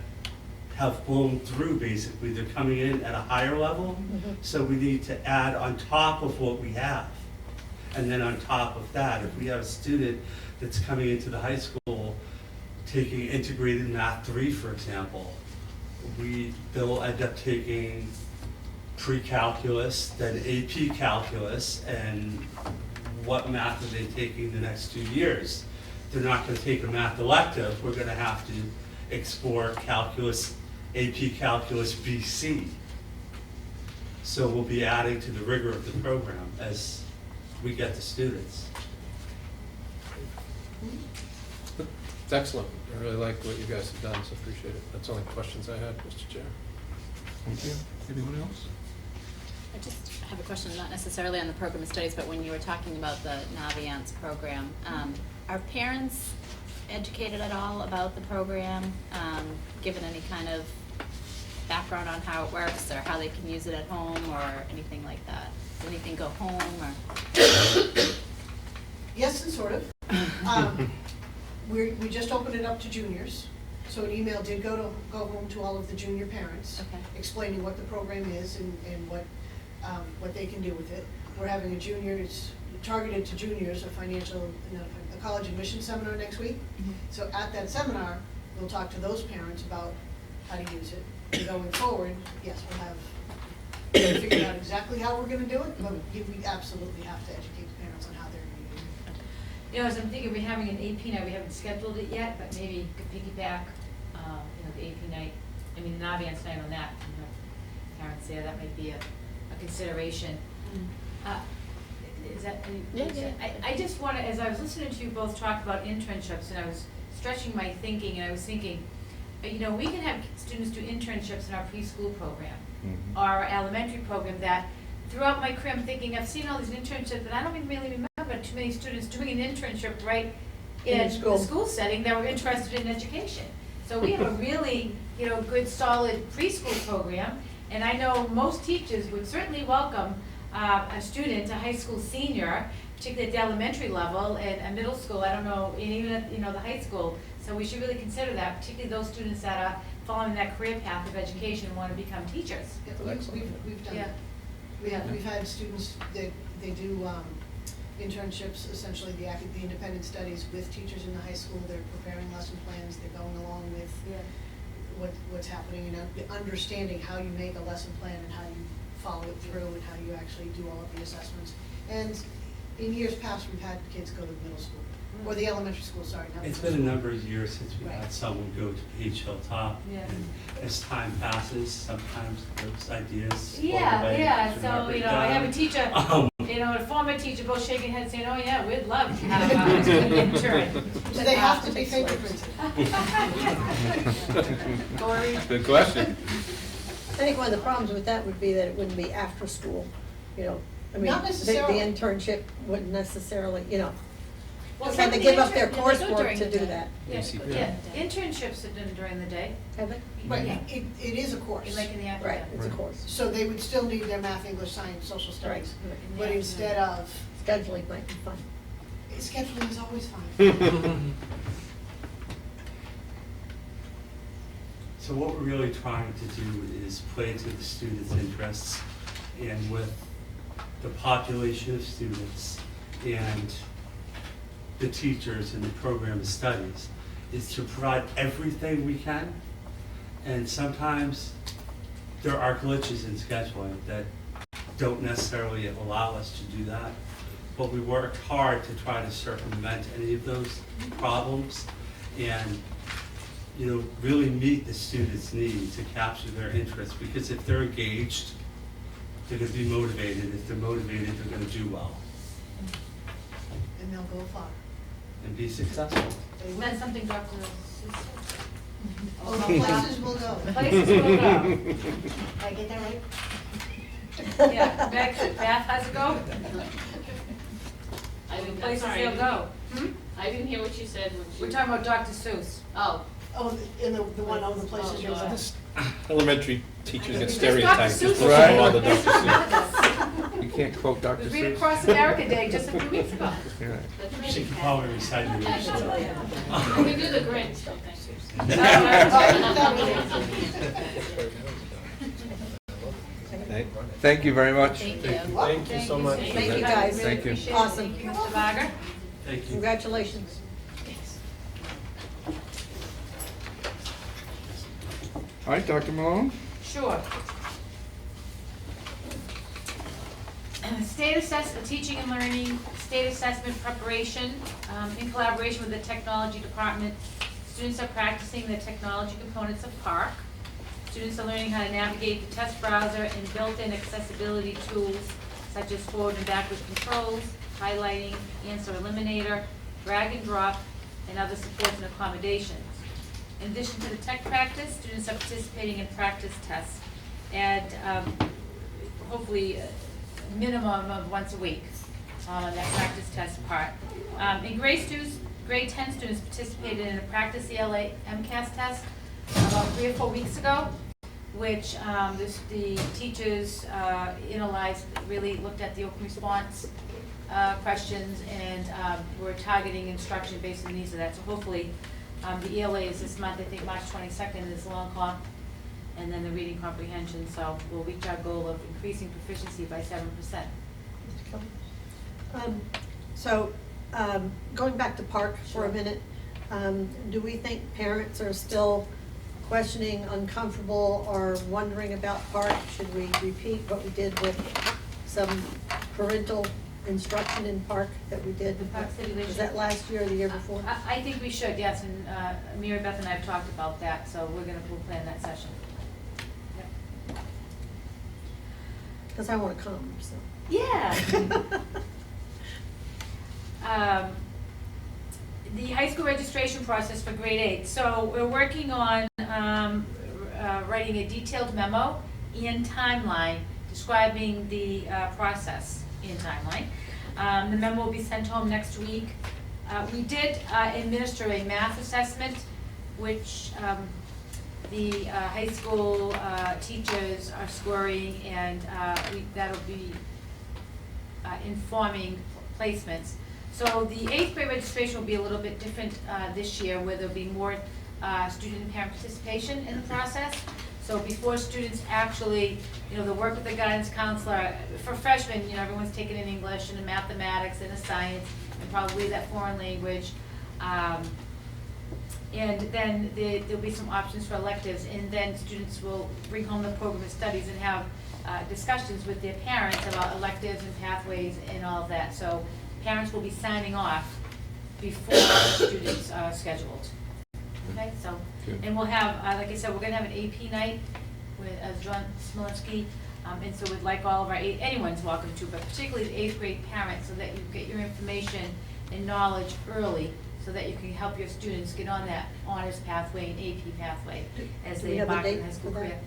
have blown through, basically. They're coming in at a higher level, so we need to add on top of what we have. And then on top of that, if we have a student that's coming into the high school taking integrated math 3, for example, they'll end up taking pre-calculus, then AP calculus, and what math are they taking the next 2 years? They're not going to take a math elective. We're going to have to explore calculus, AP calculus BC. So we'll be adding to the rigor of the program as we get the students. It's excellent. I really like what you guys have done, so appreciate it. That's the only questions I had, Mr. Chair. Thank you. Anyone else? I just have a question, not necessarily on the program of studies, but when you were talking about the Naviance program, are parents educated at all about the program, given any kind of background on how it works or how they can use it at home or anything like that? Does anything go home or? Yes, and sort of. We just opened it up to juniors, so an email did go home to all of the junior parents, Okay. explaining what the program is and what they can do with it. We're having a juniors, targeted to juniors, a college admission seminar next week. Mm-hmm. So at that seminar, we'll talk to those parents about how to use it. And going forward, yes, we'll have figured out exactly how we're gonna do it, but we absolutely have to educate the parents on how they're gonna use it. You know, as I'm thinking, we're having an AP night, we haven't scheduled it yet, but maybe could piggyback, the AP night, I mean, the Naviance night on that, parents there, that might be a consideration. Is that, I just wanna, as I was listening to you both talk about internships, and I was stretching my thinking, and I was thinking, we can have students do internships in our preschool program, or our elementary program, that throughout my career, I'm thinking, I've seen all these internships, but I don't even really remember too many students doing an internship right in the school setting that were interested in education. So we have a really, good, solid preschool program, and I know most teachers would certainly welcome a student, a high school senior, particularly at the elementary level, and a middle school, I don't know, and even at, the high school. So we should really consider that, particularly those students that are following that career path of education and want to become teachers. Yeah, we've done that. We've had students that they do internships, essentially the independent studies with teachers in the high school. They're preparing lesson plans. They're going along with what's happening, understanding how you make a lesson plan and how you follow it through and how you actually do all of the assessments. And in years past, we've had kids go to middle school, or the elementary school, sorry. It's been a number of years since we had someone go to Peach Hilltop. Yeah. And as time passes, sometimes those ideas. Yeah, so, I have a teacher, a former teacher, both shaking heads saying, oh yeah, we'd love to have a student intern. Do they have to be fingerprinted? Good question. I think one of the problems with that would be that it wouldn't be after school, Not necessarily. The internship wouldn't necessarily, Well, they had to give up their coursework to do that. Yeah, internships are done during the day. Have they? But Yeah. it is a course. Like in the afternoon. Right, it's a course. So they would still need their math, English, science, social studies. Right. But instead of, Scheduling might be fun. scheduling is always fun. So what we're really trying to do is play to the students' interests, and with the population of students and the teachers and the program of studies, is to provide everything we can. And sometimes there are glitches in scheduling that don't necessarily allow us to do that. But we work hard to try to circumvent any of those problems and really meet the students' needs to capture their interests. Because if they're engaged, they're going to be motivated. If they're motivated, they're going to do well And they'll go far. and be successful. That's something Dr. Seuss said. Oh, the places will go. Places will go. Did I get that right? Yeah, Beth has to go? I didn't, Places sorry, they'll go. I didn't hear what you said. We're talking about Dr. Seuss. Oh. Oh, in the one of the places you'll go. Elementary teachers get Dr. stereotyped. Seuss Just was right. in All the it. Dr. Seuss. You can't quote It Dr. was Read Seuss. Across America Day just a few weeks ago. She can probably recite it. We do the Grinch, don't Thank you very much. Thank you. Thank you so much. Thank you, guys. Thank you. Awesome. Mr. Varga? Thank you. Congratulations. All right, Dr. Malone? Sure. State assessment, teaching and learning, state assessment preparation, in collaboration with the technology department. Students are practicing the technology components of PARC. Students are learning how to navigate the test browser and built-in accessibility tools such as forward and backward controls, highlighting, answer eliminator, drag and drop, and other supports and accommodations. In addition to the tech practice, students are participating in practice tests, and hopefully a minimum of once a week on that practice test part. And grade 10 students participated in a practice ELA MCAS test about 3 or 4 weeks ago, which the teachers analyzed, really looked at the open response questions, and we're targeting instruction based on the needs of that. So hopefully, the ELA is this month, I think March 22nd is long comp, and then the reading comprehension, so we'll reach our goal of increasing proficiency by 7%. Going back to Park for a minute, do we think parents are still questioning, uncomfortable, or wondering about Park? Should we repeat what we did with some parental instruction in Park that we did? Was that last year or the year before? I think we should, yes, and Mary Beth and I have talked about that, so we'll plan that session. Because I want to come, so. Yeah. The high school registration process for grade 8. So we're working on writing a detailed memo and timeline describing the process in timeline. The memo will be sent home next week. We did administer a math assessment, which the high school teachers are scoring, and that'll be informing placements. So the 8th grade registration will be a little bit different this year, where there'll be more student and parent participation in the process. So before students actually, they'll work with the guidance counselor. For freshmen, everyone's taking in English and in mathematics and in science and probably that foreign language. And then there'll be some options for electives, and then students will bring home the program of studies and have discussions with their parents about electives and pathways and all of that. So parents will be signing off before students are scheduled. Okay, so, and we'll have, like I said, we're gonna have an AP night with John Smolinski, and so we'd like all of our, anyone's welcome to, but particularly the 8th grade parents, so that you get your information and knowledge early, so that you can help your students get on that honors pathway and AP pathway as they embark on high school career.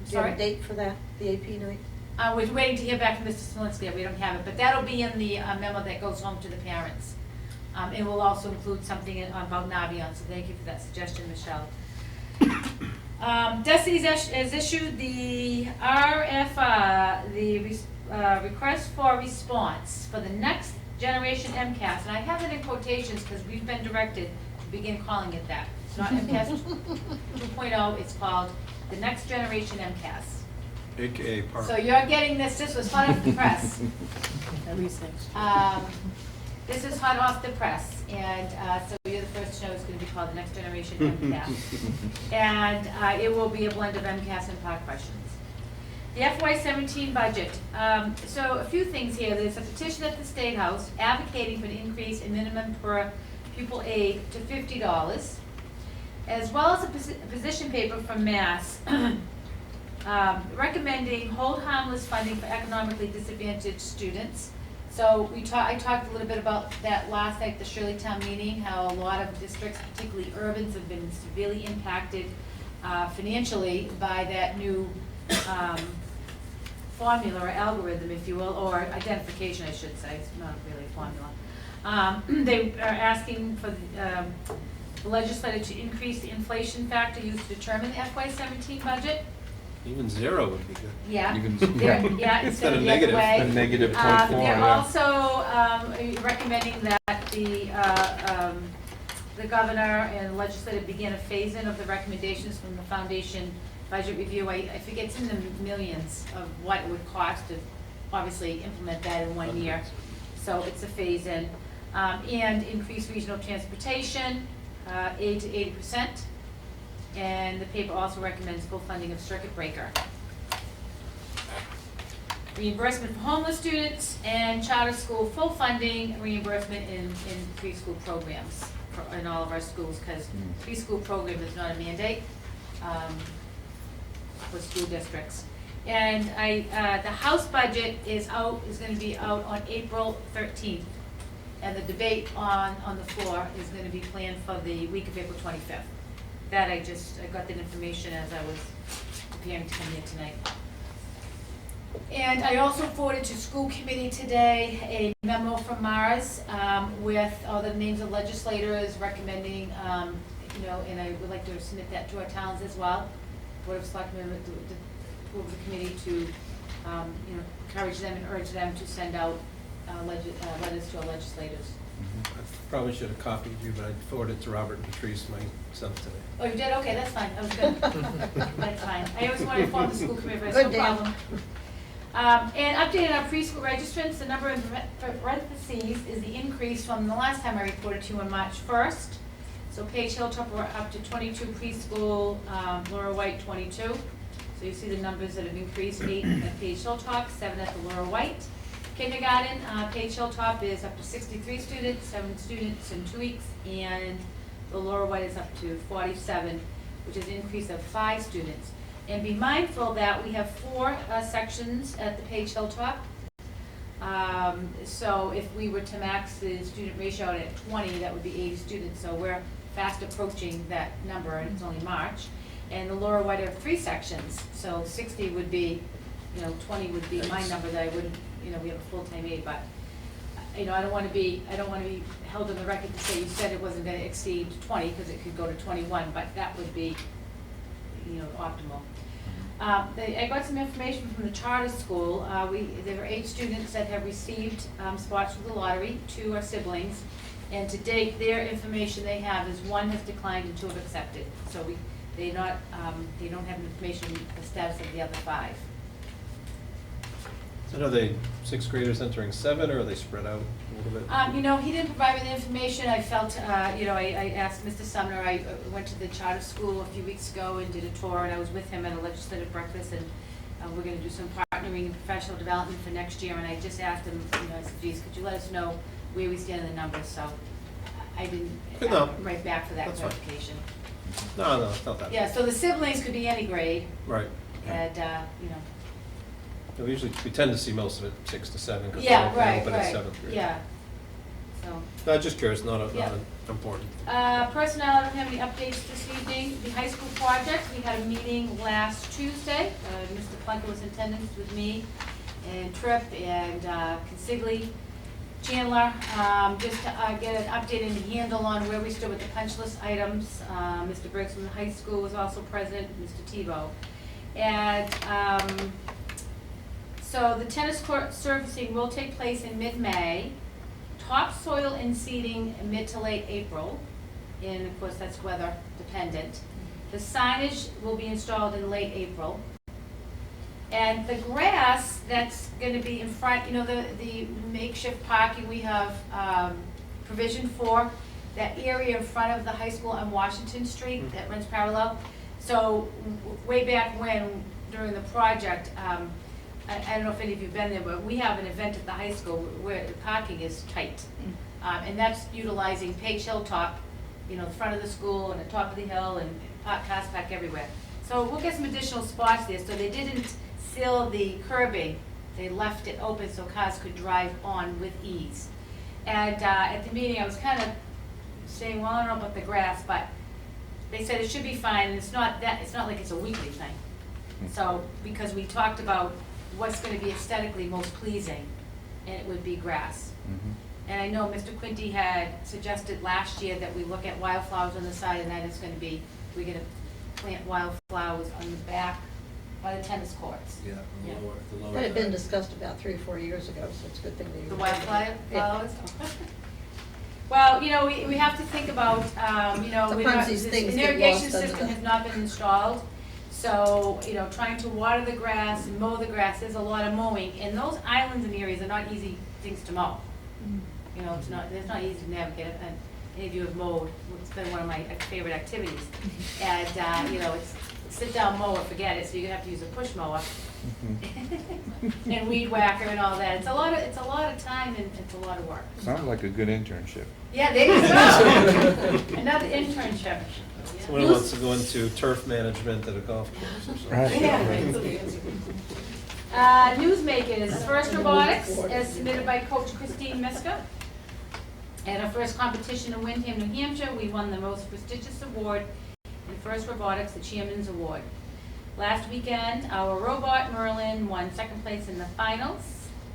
Do you have a date for that, the AP night? We're waiting to hear back from Mr. Smolinski. We don't have it, but that'll be in the memo that goes home to the parents. It will also include something about Navion, so thank you for that suggestion, Michelle. Destiny's has issued the RFR, the request for response for the next generation MCAS, and I have it in quotations because we've been directed to begin calling it that. It's not MCAS 2.0, it's called the next generation MCAS. AKA Park. So you're getting this was hot off the press. At least thanks. This is hot off the press, and so you're the first to know it's going to be called the Next Generation MCAS. And it will be a blend of MCAS and PARC questions. The FY17 budget. So a few things here. There's a petition at the State House advocating for an increase in minimum per pupil aid to $50, as well as a position paper from Mass recommending hold harmless funding for economically disadvantaged students. So I talked a little bit about that last night at the Shirleytown meeting, how a lot of districts, particularly urbans, have been severely impacted financially by that new formula or algorithm, if you will, or identification, I should say. It's not really a formula. They are asking for the legislature to increase the inflation factor used to determine the FY17 budget. Even 0 would be good. Yeah. Yeah, instead of negative. Negative 0.4, They're yeah. also recommending that the governor and legislature begin a phase-in of the recommendations from the foundation budget review. I forget, it's in the millions of what it would cost to obviously implement that in 1 year. So it's a phase-in. And increase regional transportation, aid to 80%. And the paper also recommends full funding of circuit breaker. Reimbursement for homeless students and charter school full funding, reimbursement in preschool programs in all of our schools, because preschool program is not a mandate for school districts. And the House budget is going to be out on April 13th. And the debate on the floor is gonna be planned for the week of April 25th. That I got that information as I was preparing to come here tonight. And I also forwarded to school committee today a memo from Mars with all the names of legislators recommending, and I would like to submit that to our towns as well. Board of Selectmen, the committee to, encourage them and urge them to send out letters to our legislators. I probably should have copied you, but I forwarded it to Robert and Patrice myself today. Oh, you did? Okay, that's fine. That was good. That's fine. I always want to inform the school committee, but it's Good, no Dan. problem. And updating our preschool registrants, the number in parentheses is the increase from the last time I reported to you on March 1st. So Page Hilltop, we're up to 22 preschool, Laura White 22. So you see the numbers that have increased, 8 at Page Hilltop, 7 at the Laura White. Kindergarten, Page Hilltop is up to 63 students, 7 students in 2 weeks, and the Laura White is up to 47, which is an increase of 5 students. And be mindful that we have 4 sections at the Page Hilltop. So if we were to max the student ratio out at 20, that would be 80 students. So we're fast approaching that number, and it's only March. And the Laura White have 3 sections, so 60 would be, 20 would be my number that I wouldn't, we have a full-time aide, but, I don't wanna be held on the record to say you said it wasn't gonna exceed 20, because it could go to 21, but that would be, optimal. I got some information from the charter school. There were 8 students that have received spots for the lottery, 2 are siblings, and to date, their information they have is 1 has declined and 2 have accepted. So they don't have information the status of the other 5. So are they 6th graders entering 7, or are they spread out a little bit? He didn't provide me the information. I felt, I asked Mr. Sumner, I went to the charter school a few weeks ago and did a tour, and I was with him at a legislative breakfast, and we're gonna do some partnering and professional development for next year, and I just asked him, I said, geez, could you let us know where we stand in the numbers? So I didn't write back for that That's fine. clarification. No, it's not that. Yeah, so the siblings could be any grade, Right. and, We tend to see most of it 6 to 7, because yeah, they right, open in right, 7th grade. yeah, so. No, just curious, not Yeah. important. Personnel, I don't have any updates this evening. The high school project, we had a meeting last Tuesday. Mr. Plunker was in attendance with me, and Tripp, and Consigli, Chandler, just to get an update and a handle on where we stood with the punch list items. Mr. Briggs from the high school was also present, Mr. Tebow. And so the tennis court surfacing will take place in mid-May. Topsoil and seeding mid to late April, and of course that's weather dependent. The signage will be installed in late April. And the grass that's gonna be in front, the makeshift parking we have provision for, that area in front of the high school on Washington Street that runs parallel. So way back when, during the project, I don't know if any of you've been there, but we have an event at the high school where the parking is tight. And that's utilizing Page Hilltop, the front of the school and the top of the hill, and cars park everywhere. So we'll get some additional spots there. So they didn't seal the curbing, they left it open so cars could drive on with ease. And at the meeting, I was kind of saying, well, I don't know about the grass, but they said it should be fine, and it's not like it's a weekly thing. So, because we talked about what's gonna be aesthetically most pleasing, and it would be grass. And I know Mr. Quinty had suggested last year that we look at wildflowers on the side, and that is gonna be, we're gonna plant wildflowers on the back by the tennis courts. Yeah, Yeah. the lower. That had been discussed about 3 or 4 years ago, so it's a good thing that you. The wildflowers? Yeah. Well, we have to think about, Sometimes these things an get irrigation lost under system the- has not been installed. So, trying to water the grass and mow the grass, there's a lot of mowing, and those islands and areas are not easy things to mow. It's not easy to navigate, and any of you have mowed, it's been one of my favorite activities. And, it's sit down mow or forget it, so you're gonna have to use a push mower. And weed whacker and all that. It's a lot of time, and it's a lot of work. Sounds like a good internship. Yeah, there you go. Another internship. Someone who wants to go into turf management at a golf course or something. Right. Yeah. Newsmakers, First Robotics, as submitted by Coach Christine Miska. At our first competition in Windham, New Hampshire, we won the most prestigious award in FIRST Robotics, the Chairman's Award. Last weekend, our robot Merlin won second place in the finals.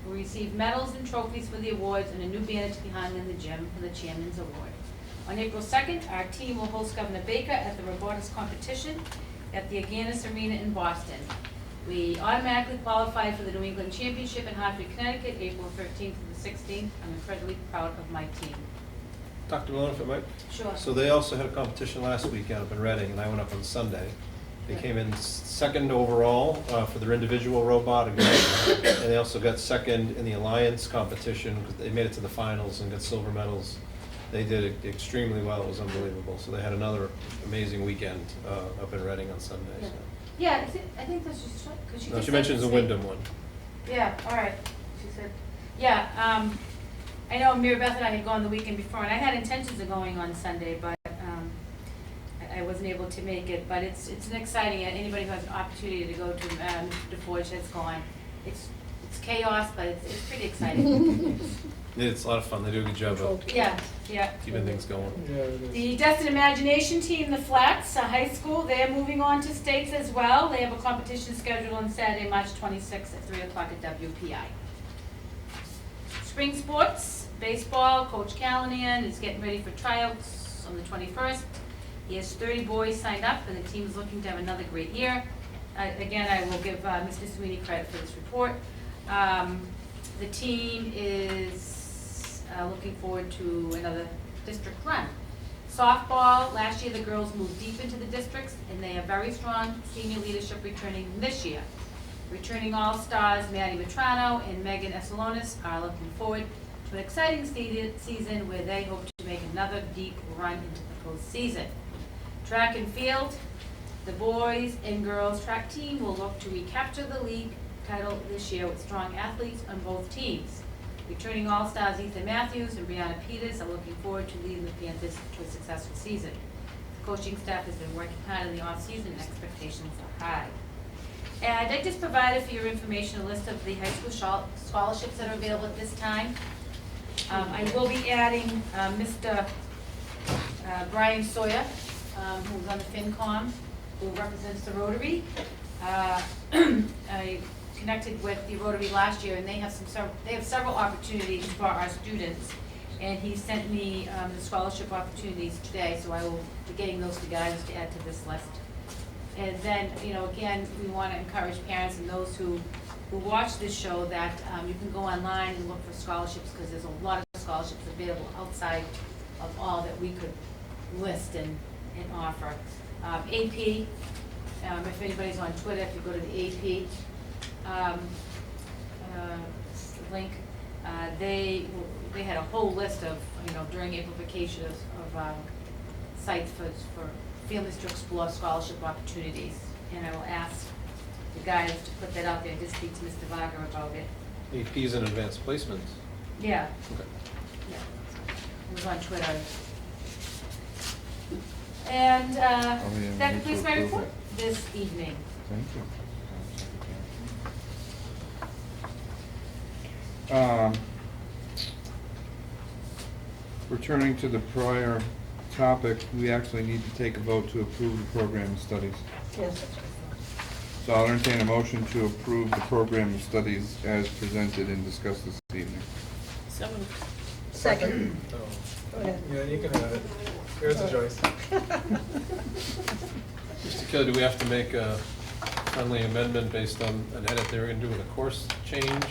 We received medals and trophies for the awards and a new banner to be hung in the gym for the Chairman's Award. On April 2nd, our team will host Governor Baker at the robotics competition at the Agganis Arena in Boston. We automatically qualified for the New England Championship in Hartford, Connecticut, April 13th to the 16th. I'm incredibly proud of my team. Dr. Malone, if I might? Sure. So they also had a competition last weekend up in Reading, and I went up on Sunday. They came in second overall for their individual robot again, and they also got second in the alliance competition. They made it to the finals and got silver medals. They did extremely well. It was unbelievable. So they had another amazing weekend up in Reading on Sunday. Yeah. So. Yeah, I think that's just right, because she No, just she said mentions the same. Wyndham one. Yeah, all right, she said, yeah, I know Mary Beth and I had gone the weekend before, and I had intentions of going on Sunday, but, I wasn't able to make it, but it's an exciting, anybody who has an opportunity to go to, Mr. DeForge has gone. It's chaos, but it's pretty exciting. Yeah, it's a lot of fun. They do a good job of Yeah, yeah. keeping things going. The Destin Imagination Team, the Flats, high school, they are moving on to states as well. They have a competition scheduled on Saturday, March 26th at 3 o'clock at WPI. Spring sports, baseball, Coach Callahan is getting ready for tryouts on the 21st. He has 30 boys signed up, and the team is looking to have another great year. Again, I will give Mr. Sweeney credit for this report. The team is looking forward to another district run. Softball, last year the girls moved deep into the districts, and they have very strong senior leadership returning this year. Returning All-Stars Maddie Matrano and Megan Esalonis are looking forward to an exciting season where they hope to make another deep run into the postseason. Track and field, the boys and girls track team will look to recapture the league title this year with strong athletes on both teams. Returning All-Stars Ethan Matthews and Brianna Peters are looking forward to leading the Panthers to a successful season. The coaching staff has been working hard in the off-season and expectations are high. And I just provided for your information a list of the high school scholarships that are available at this time. I will be adding Mr. Brian Sawyer, who's on the FinCom, who represents the Rotary. I connected with the Rotary last year, and they have several opportunities for our students. And he sent me the scholarship opportunities today, so I will be getting those to guys to add to this list. And then, again, we want to encourage parents and those who watch this show that you can go online and look for scholarships, because there's a lot of scholarships available outside of all that we could list and offer. AP, if anybody's on Twitter, if you go to the AP link, they had a whole list of, during amplification of sites for families to explore scholarship opportunities. And I will ask the guys to put that out there and just speak to Mr. Varga about it. APs and advanced placements. Yeah. Okay. Yeah. It was on Twitter. And that completes my report this evening. Thank you. Returning to the prior topic, we actually need to take a vote to approve the program of studies. Yes. So I'll entertain a motion to approve the program of studies as presented and discussed this evening. So moved. Second. Go ahead. Yeah, you can have it. Here's a choice. Mr. Kelly, do we have to make a friendly amendment based on an edit they were going to do with a course change,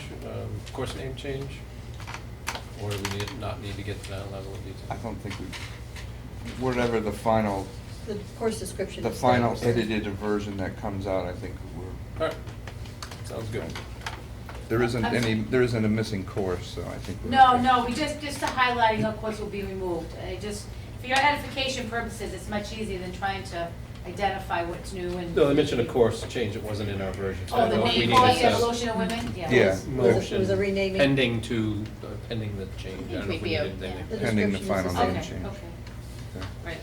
course name change? Or do we not need to get to that level of detail? I don't think we, whatever the final, The course description. the is final there. edited version that comes out, I think we're. All right, sounds good. There isn't a missing course, so I think we're. No, okay. no, we just the highlighting of course will be removed. For your edification purposes, it's much easier than trying to identify what's new and. No, they mentioned a course change, it wasn't in our version. So I Oh, the don't know if we name, need to yeah, set- Evolution of Women, yeah. Yeah. Motion. It was a renaming. Pending the change. I don't know if we Review, needed anything. The Pending the description is final the name Okay, change. okay, Okay. right.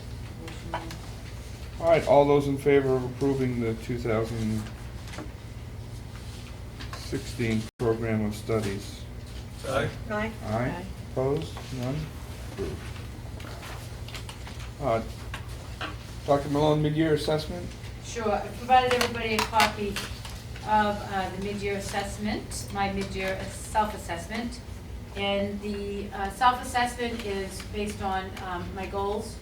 All right, all those in favor of approving the 2016 program of studies? Aye. Aye. Aye. Opposed? None? approved. Dr. Malone, mid-year assessment? Sure, I provided everybody a copy of the mid-year assessment, my mid-year self-assessment. And the self-assessment is based on my goals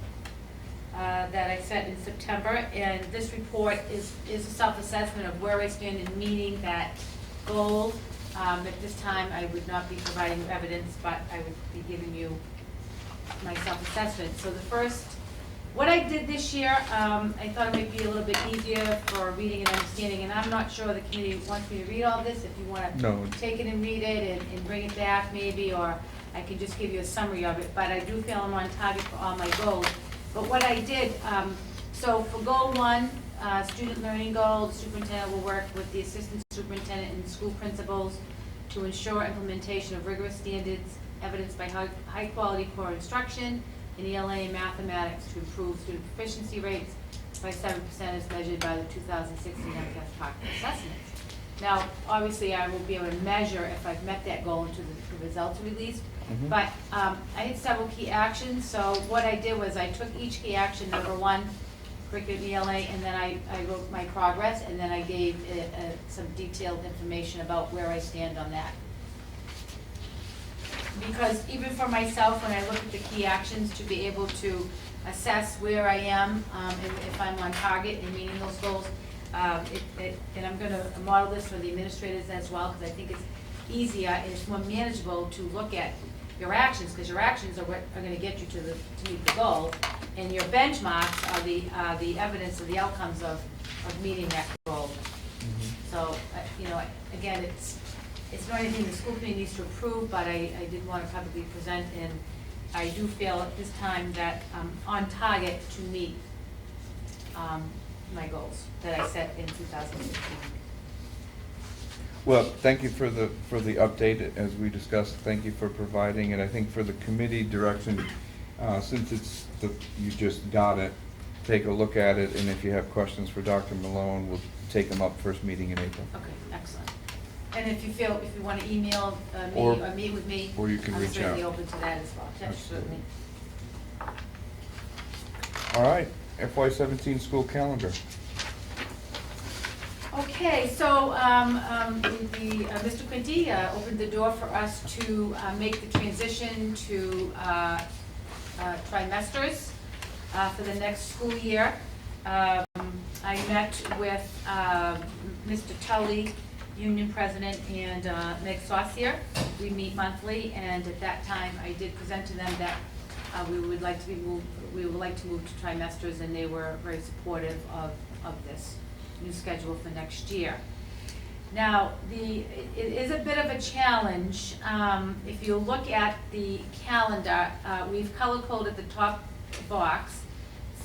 that I set in September. And this report is a self-assessment of where I stand in meeting that goal. At this time, I would not be providing you evidence, but I would be giving you my self-assessment. So the first, what I did this year, I thought it might be a little bit easier for reading and understanding, and I'm not sure the committee wants me to read all this, if you want to No. take it and read it and bring it back maybe, or I can just give you a summary of it, but I do feel I'm on target for all my goals. But what I did, so for goal 1, student learning goal, the superintendent will work with the assistant superintendent and school principals to ensure implementation of rigorous standards evidenced by high quality core instruction in ELA and mathematics to improve student proficiency rates by 7% as measured by the 2016 MCAS Proctor assessments. Now, obviously, I will be able to measure if I've met that goal until the results are released. Mhm. But I had several key actions, so what I did was I took each key action, number 1, curriculum ELA, and then I wrote my progress, and then I gave some detailed information about where I stand on that. Because even for myself, when I look at the key actions, to be able to assess where I am, and if I'm on target in meeting those goals, and I'm gonna model this for the administrators as well, because I think it's easier and it's more manageable to look at your actions, because your actions are what are gonna get you to meet the goal, and your benchmarks are the evidence of the outcomes of meeting that goal. So, you know, again, it's not anything the school committee needs to approve, but I did want to publicly present, and I do feel at this time that I'm on target to meet my goals that I set in 2016. Well, thank you for the update, as we discussed. Thank you for providing, and I think for the committee direction, since you just got it, take a look at it, and if you have questions for Dr. Malone, we'll take them up first meeting in April. Okay, excellent. And if you want to email me Or meet with me, or you can reach I'm certainly out. open to that as well. Certainly. All right, FY17 school calendar. Okay, so Mr. Quinty opened the door for us to make the transition to trimesters for the next school year. I met with Mr. Tully, Union President, and Meg Saucier. We meet monthly, and at that time, I did present to them that we would like to move to trimesters, and they were very supportive of this new schedule for next year. Now, it is a bit of a challenge. If you look at the calendar, we've color-coded the top box.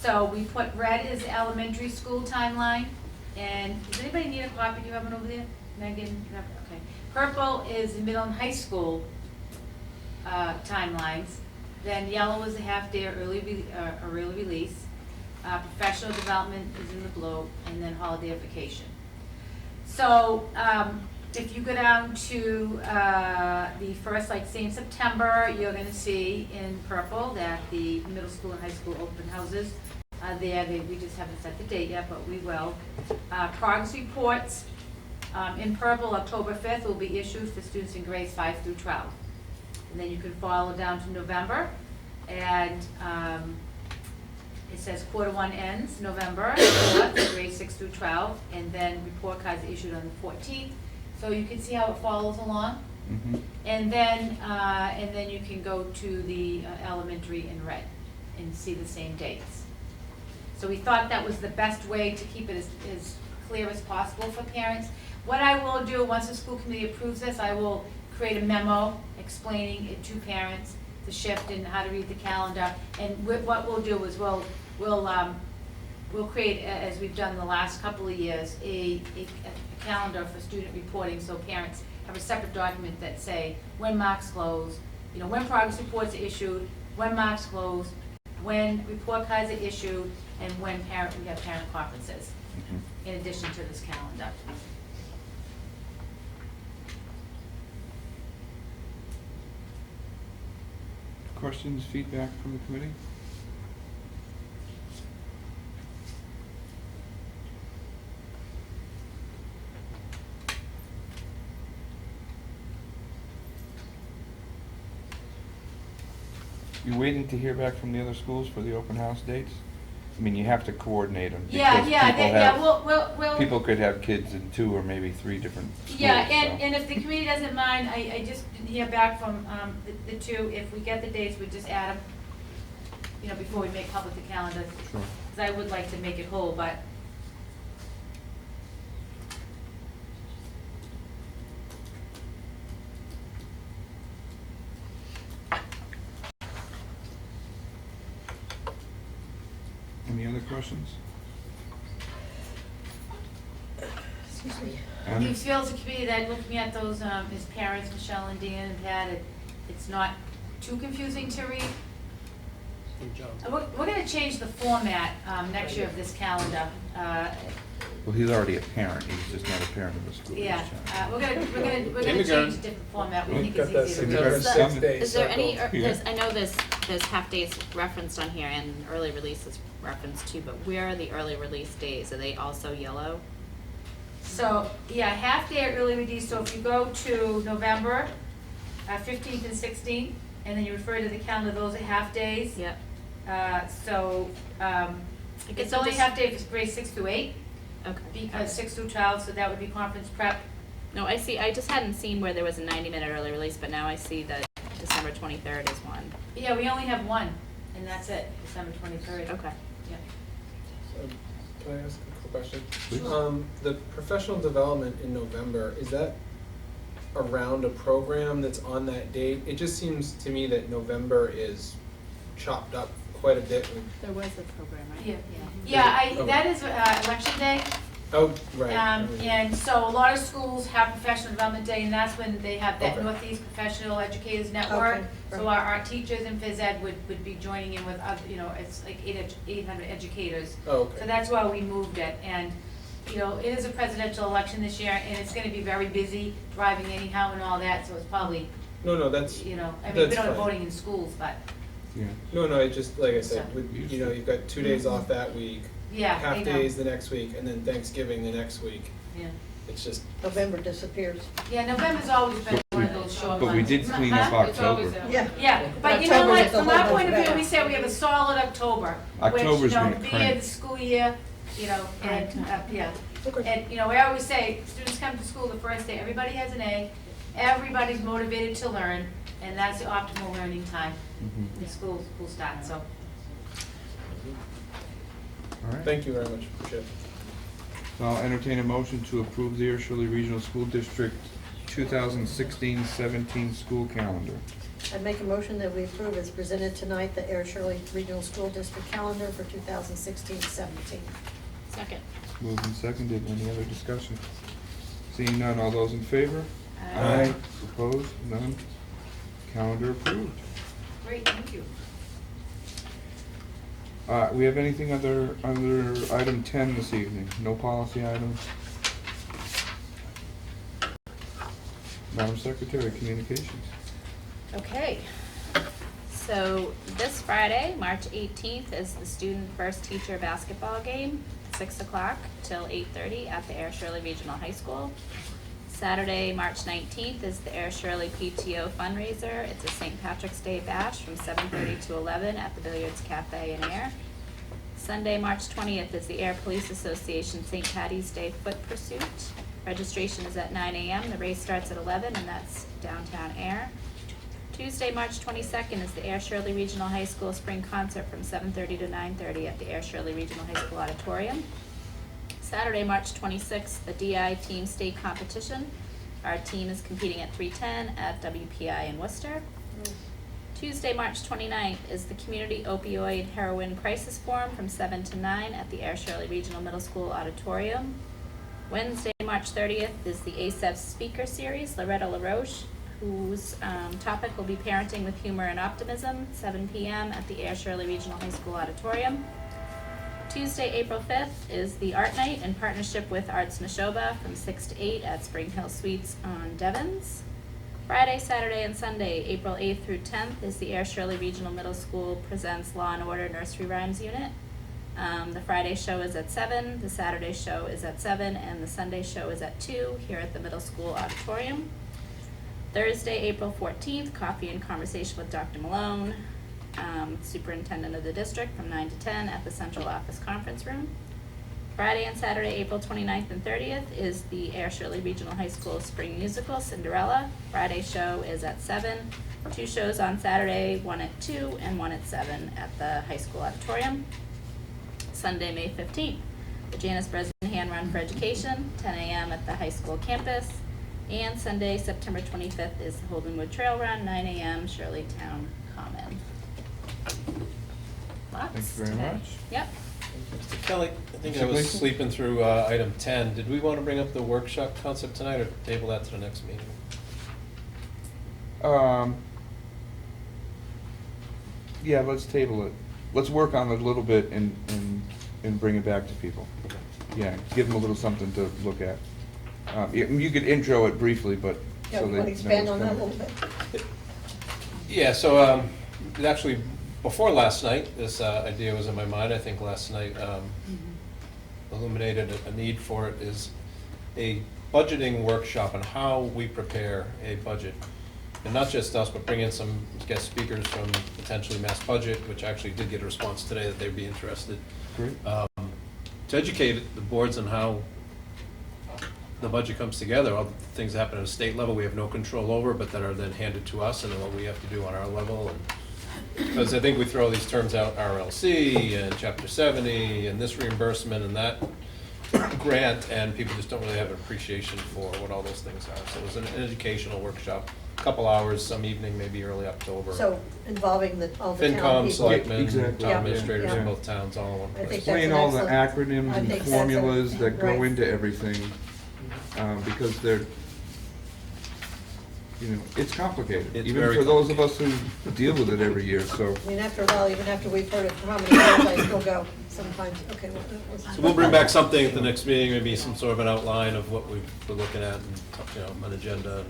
So we put red is elementary school timeline, and does anybody need a copy? Do you have one over there? Megan, you have, okay. Purple is the middle and high school timelines. Then yellow is a half-day or early release. Professional development is in the blue, and then holiday vacation. So if you go down to the first, like say in September, you're going to see in purple that the middle school and high school open houses we just haven't set the date yet, but we will. Progress reports in purple, October 5th will be issued for students in grades 5 through 12. And then you can follow down to November, and it says quarter 1 ends November 4th, grades 6 through 12, and then report cards are issued on the 14th. So you can see how it follows along. Mm-hmm. And then you can go to the elementary in red and see the same dates. So we thought that was the best way to keep it as clear as possible for parents. What I will do, once the school committee approves this, I will create a memo explaining it to parents, the shift and how to read the calendar. And what we'll do is we'll create, as we've done the last couple of years, a calendar for student reporting, so parents have a separate document that say when marks close, you know, when progress reports are issued, when marks close, when report cards are issued, and when we have parent conferences, in addition to this calendar. questions, feedback from the committee? You waiting to hear back from the other schools for the open house dates? I mean, you have to coordinate them. Yeah, because yeah, people yeah, have- we'll. People could have kids in 2 or maybe 3 different schools. Yeah, so. and if the committee doesn't mind, I just didn't hear back from, the two, if we get the dates, we just add them, you know, before we make public the calendar. Sure. Cause I would like to make it whole, but. Any other questions? Excuse me. Anna? Do you feel as a committee that looking at those, his parents, Michelle and Dan and Pat, it's not too confusing to read? We're gonna change the format, next year of this calendar. Well, he's already a parent, he's just not a parent of the school. Yeah, we're gonna change a different format, we think Got that it's easier to read. September 6th day Is there any, circled. there's, I know there's half days referenced on here and early release is referenced too, but where are the early release days? Are they also yellow? So, yeah, half day at early release, so if you go to November, 15th and 16th, and then you refer to the calendar, those are half days. Yep. So, it's only half day for grades 6 through 8. Okay. Because 6 through 12, so that would be conference prep. No, I see, I just hadn't seen where there was a 90-minute early release, but now I see that December 23rd is one. Yeah, we only have one, and that's it, December 23rd. Okay. Yeah. Can I ask a quick question? Please. The professional development in November, is that around a program that's on that date? It just seems to me that November is chopped up quite a bit. There was a program, right? Yeah. Yeah, Okay. that is election day. Oh, right. And so a lot of schools have professional development day, and that's when they have that Okay. Northeast Professional Educators Network. Okay, So right. our teachers in phys ed would be joining in with other, you know, it's like 800 educators. Oh, okay. So that's why we moved it, and, you know, it is a presidential election this year, and it's gonna be very busy, driving anyhow and all that, so it's probably, No, that's, you know, I mean, we that's don't have fine. voting in schools, but, Yeah. No, it just, like I said, So- with, you know, you've got 2 days off that week, yeah, I half know. days the next week, and then Thanksgiving the next week. Yeah. It's just, November disappears. Yeah, November's always been one of those short months. But we did clean up It's always October. a- Yeah. Yeah, but you know October what, is a from whole our bunch point of view, better. we say we have a solid October, which, October's you know, gonna be crank. in the school year, you know, and, yeah. And, you know, we always say, students come to school the first day, everybody has an A, everybody's motivated to learn, and that's the optimal learning time. Mhm. The school starts, so. All right. thank you very much, appreciate it. So I'll entertain a motion to approve the Air Shirley Regional School District 2016-17 school calendar. I'd make a motion that we approve as presented tonight the Air Shirley Regional School District calendar for 2016-17. Second. Moved and seconded. Any other discussion? Seeing none, all those in favor? Aye. Opposed? None? Calendar approved. Great, thank you. We have anything under item 10 this evening? No policy items? Madam Secretary, Communications. Okay. So this Friday, March 18th, is the student first teacher basketball game, 6 o'clock till 8:30 at the Air Shirley Regional High School. Saturday, March 19th is the Air Shirley PTO fundraiser. It's a St. Patrick's Day bash from 7:30 to 11 at the Billiards Cafe in Air. Sunday, March 20th is the Air Police Association St. Patty's Day Foot Pursuit. Registration is at 9 a.m. The race starts at 11, and that's downtown Air. Tuesday, March 22nd is the Air Shirley Regional High School Spring Concert from 7:30 to 9:30 at the Air Shirley Regional High School Auditorium. Saturday, March 26th, the DI Team State Competition. Our team is competing at 310 at WPI in Worcester. Tuesday, March 29th is the Community Opioid Heroin Crisis Forum from 7 to 9 at the Air Shirley Regional Middle School Auditorium. Wednesday, March 30th is the ASEF Speaker Series, Loretta LaRoche, whose topic will be Parenting with Humor and Optimism, 7 p.m. at the Air Shirley Regional High School Auditorium. Tuesday, April 5th is the Art Night in partnership with Arts Neshoba from 6 to 8 at Spring Hill Suites on Devons. Friday, Saturday, and Sunday, April 8th through 10th, is the Air Shirley Regional Middle School Presents Law and Order Nursery Rhymes Unit. The Friday show is at 7, the Saturday show is at 7, and the Sunday show is at 2 here at the middle school auditorium. Thursday, April 14th, coffee and conversation with Dr. Malone, superintendent of the district, from 9 to 10 at the central office conference room. Friday and Saturday, April 29th and 30th, is the Air Shirley Regional High School Spring Musical, Cinderella. Friday show is at 7. 2 shows on Saturday, 1 at 2 and 1 at 7 at the high school auditorium. Sunday, May 15th, the Janice Breslin Hand Run for Education, 10 a.m. at the high school campus. And Sunday, September 25th, is the Holdenwood Trail Run, 9 a.m., Shirley Town Common. Lots Thanks very today. much. Yep. Mr. Kelly, I think I Mr. was Gleason? sleeping through item 10. Did we want to bring up the workshop concept tonight or table that to the next meeting? Yeah, let's table it. Let's work on it a little bit and bring it back to people. Yeah, give them a little something to look at. You could intro it briefly, but Yeah, so we they want know to expand what's on that a coming. little bit. Yeah, so actually, before last night, this idea was in my mind. I think last night illuminated a need for it, is a budgeting workshop on how we prepare a budget. And not just us, but bring in some guest speakers from potentially Mass Budget, which actually did get a response today that they'd be interested. Great. To educate the boards on how the budget comes together, all the things that happen at a state level we have no control over, but that are then handed to us, and then what we have to do on our level. And because I think we throw these terms out, RLC and Chapter 70 and this reimbursement and that grant, and people just don't really have an appreciation for what all those things are. So it was an educational workshop, a couple hours, some evening, maybe early October. So involving all the town people. FinCom, selectmen, Exactly. town Yeah, administrators yeah. in both towns, all in one I think place. that's Explain an all the excellent- acronyms I and think that's formulas that go right. into everything, because they're, it's complicated. It's Even very for those of us who deal with it every year, so. I mean, after a while, even after we've heard it for how many years, I still go sometimes, okay. So we'll bring back something at the next meeting, maybe some sort of an outline of what we're looking at, and, an agenda.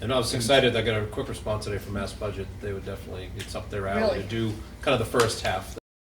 And I was excited, I got a quick response today from Mass Budget. They would definitely, it's up their alley Really? to do kind of the first half.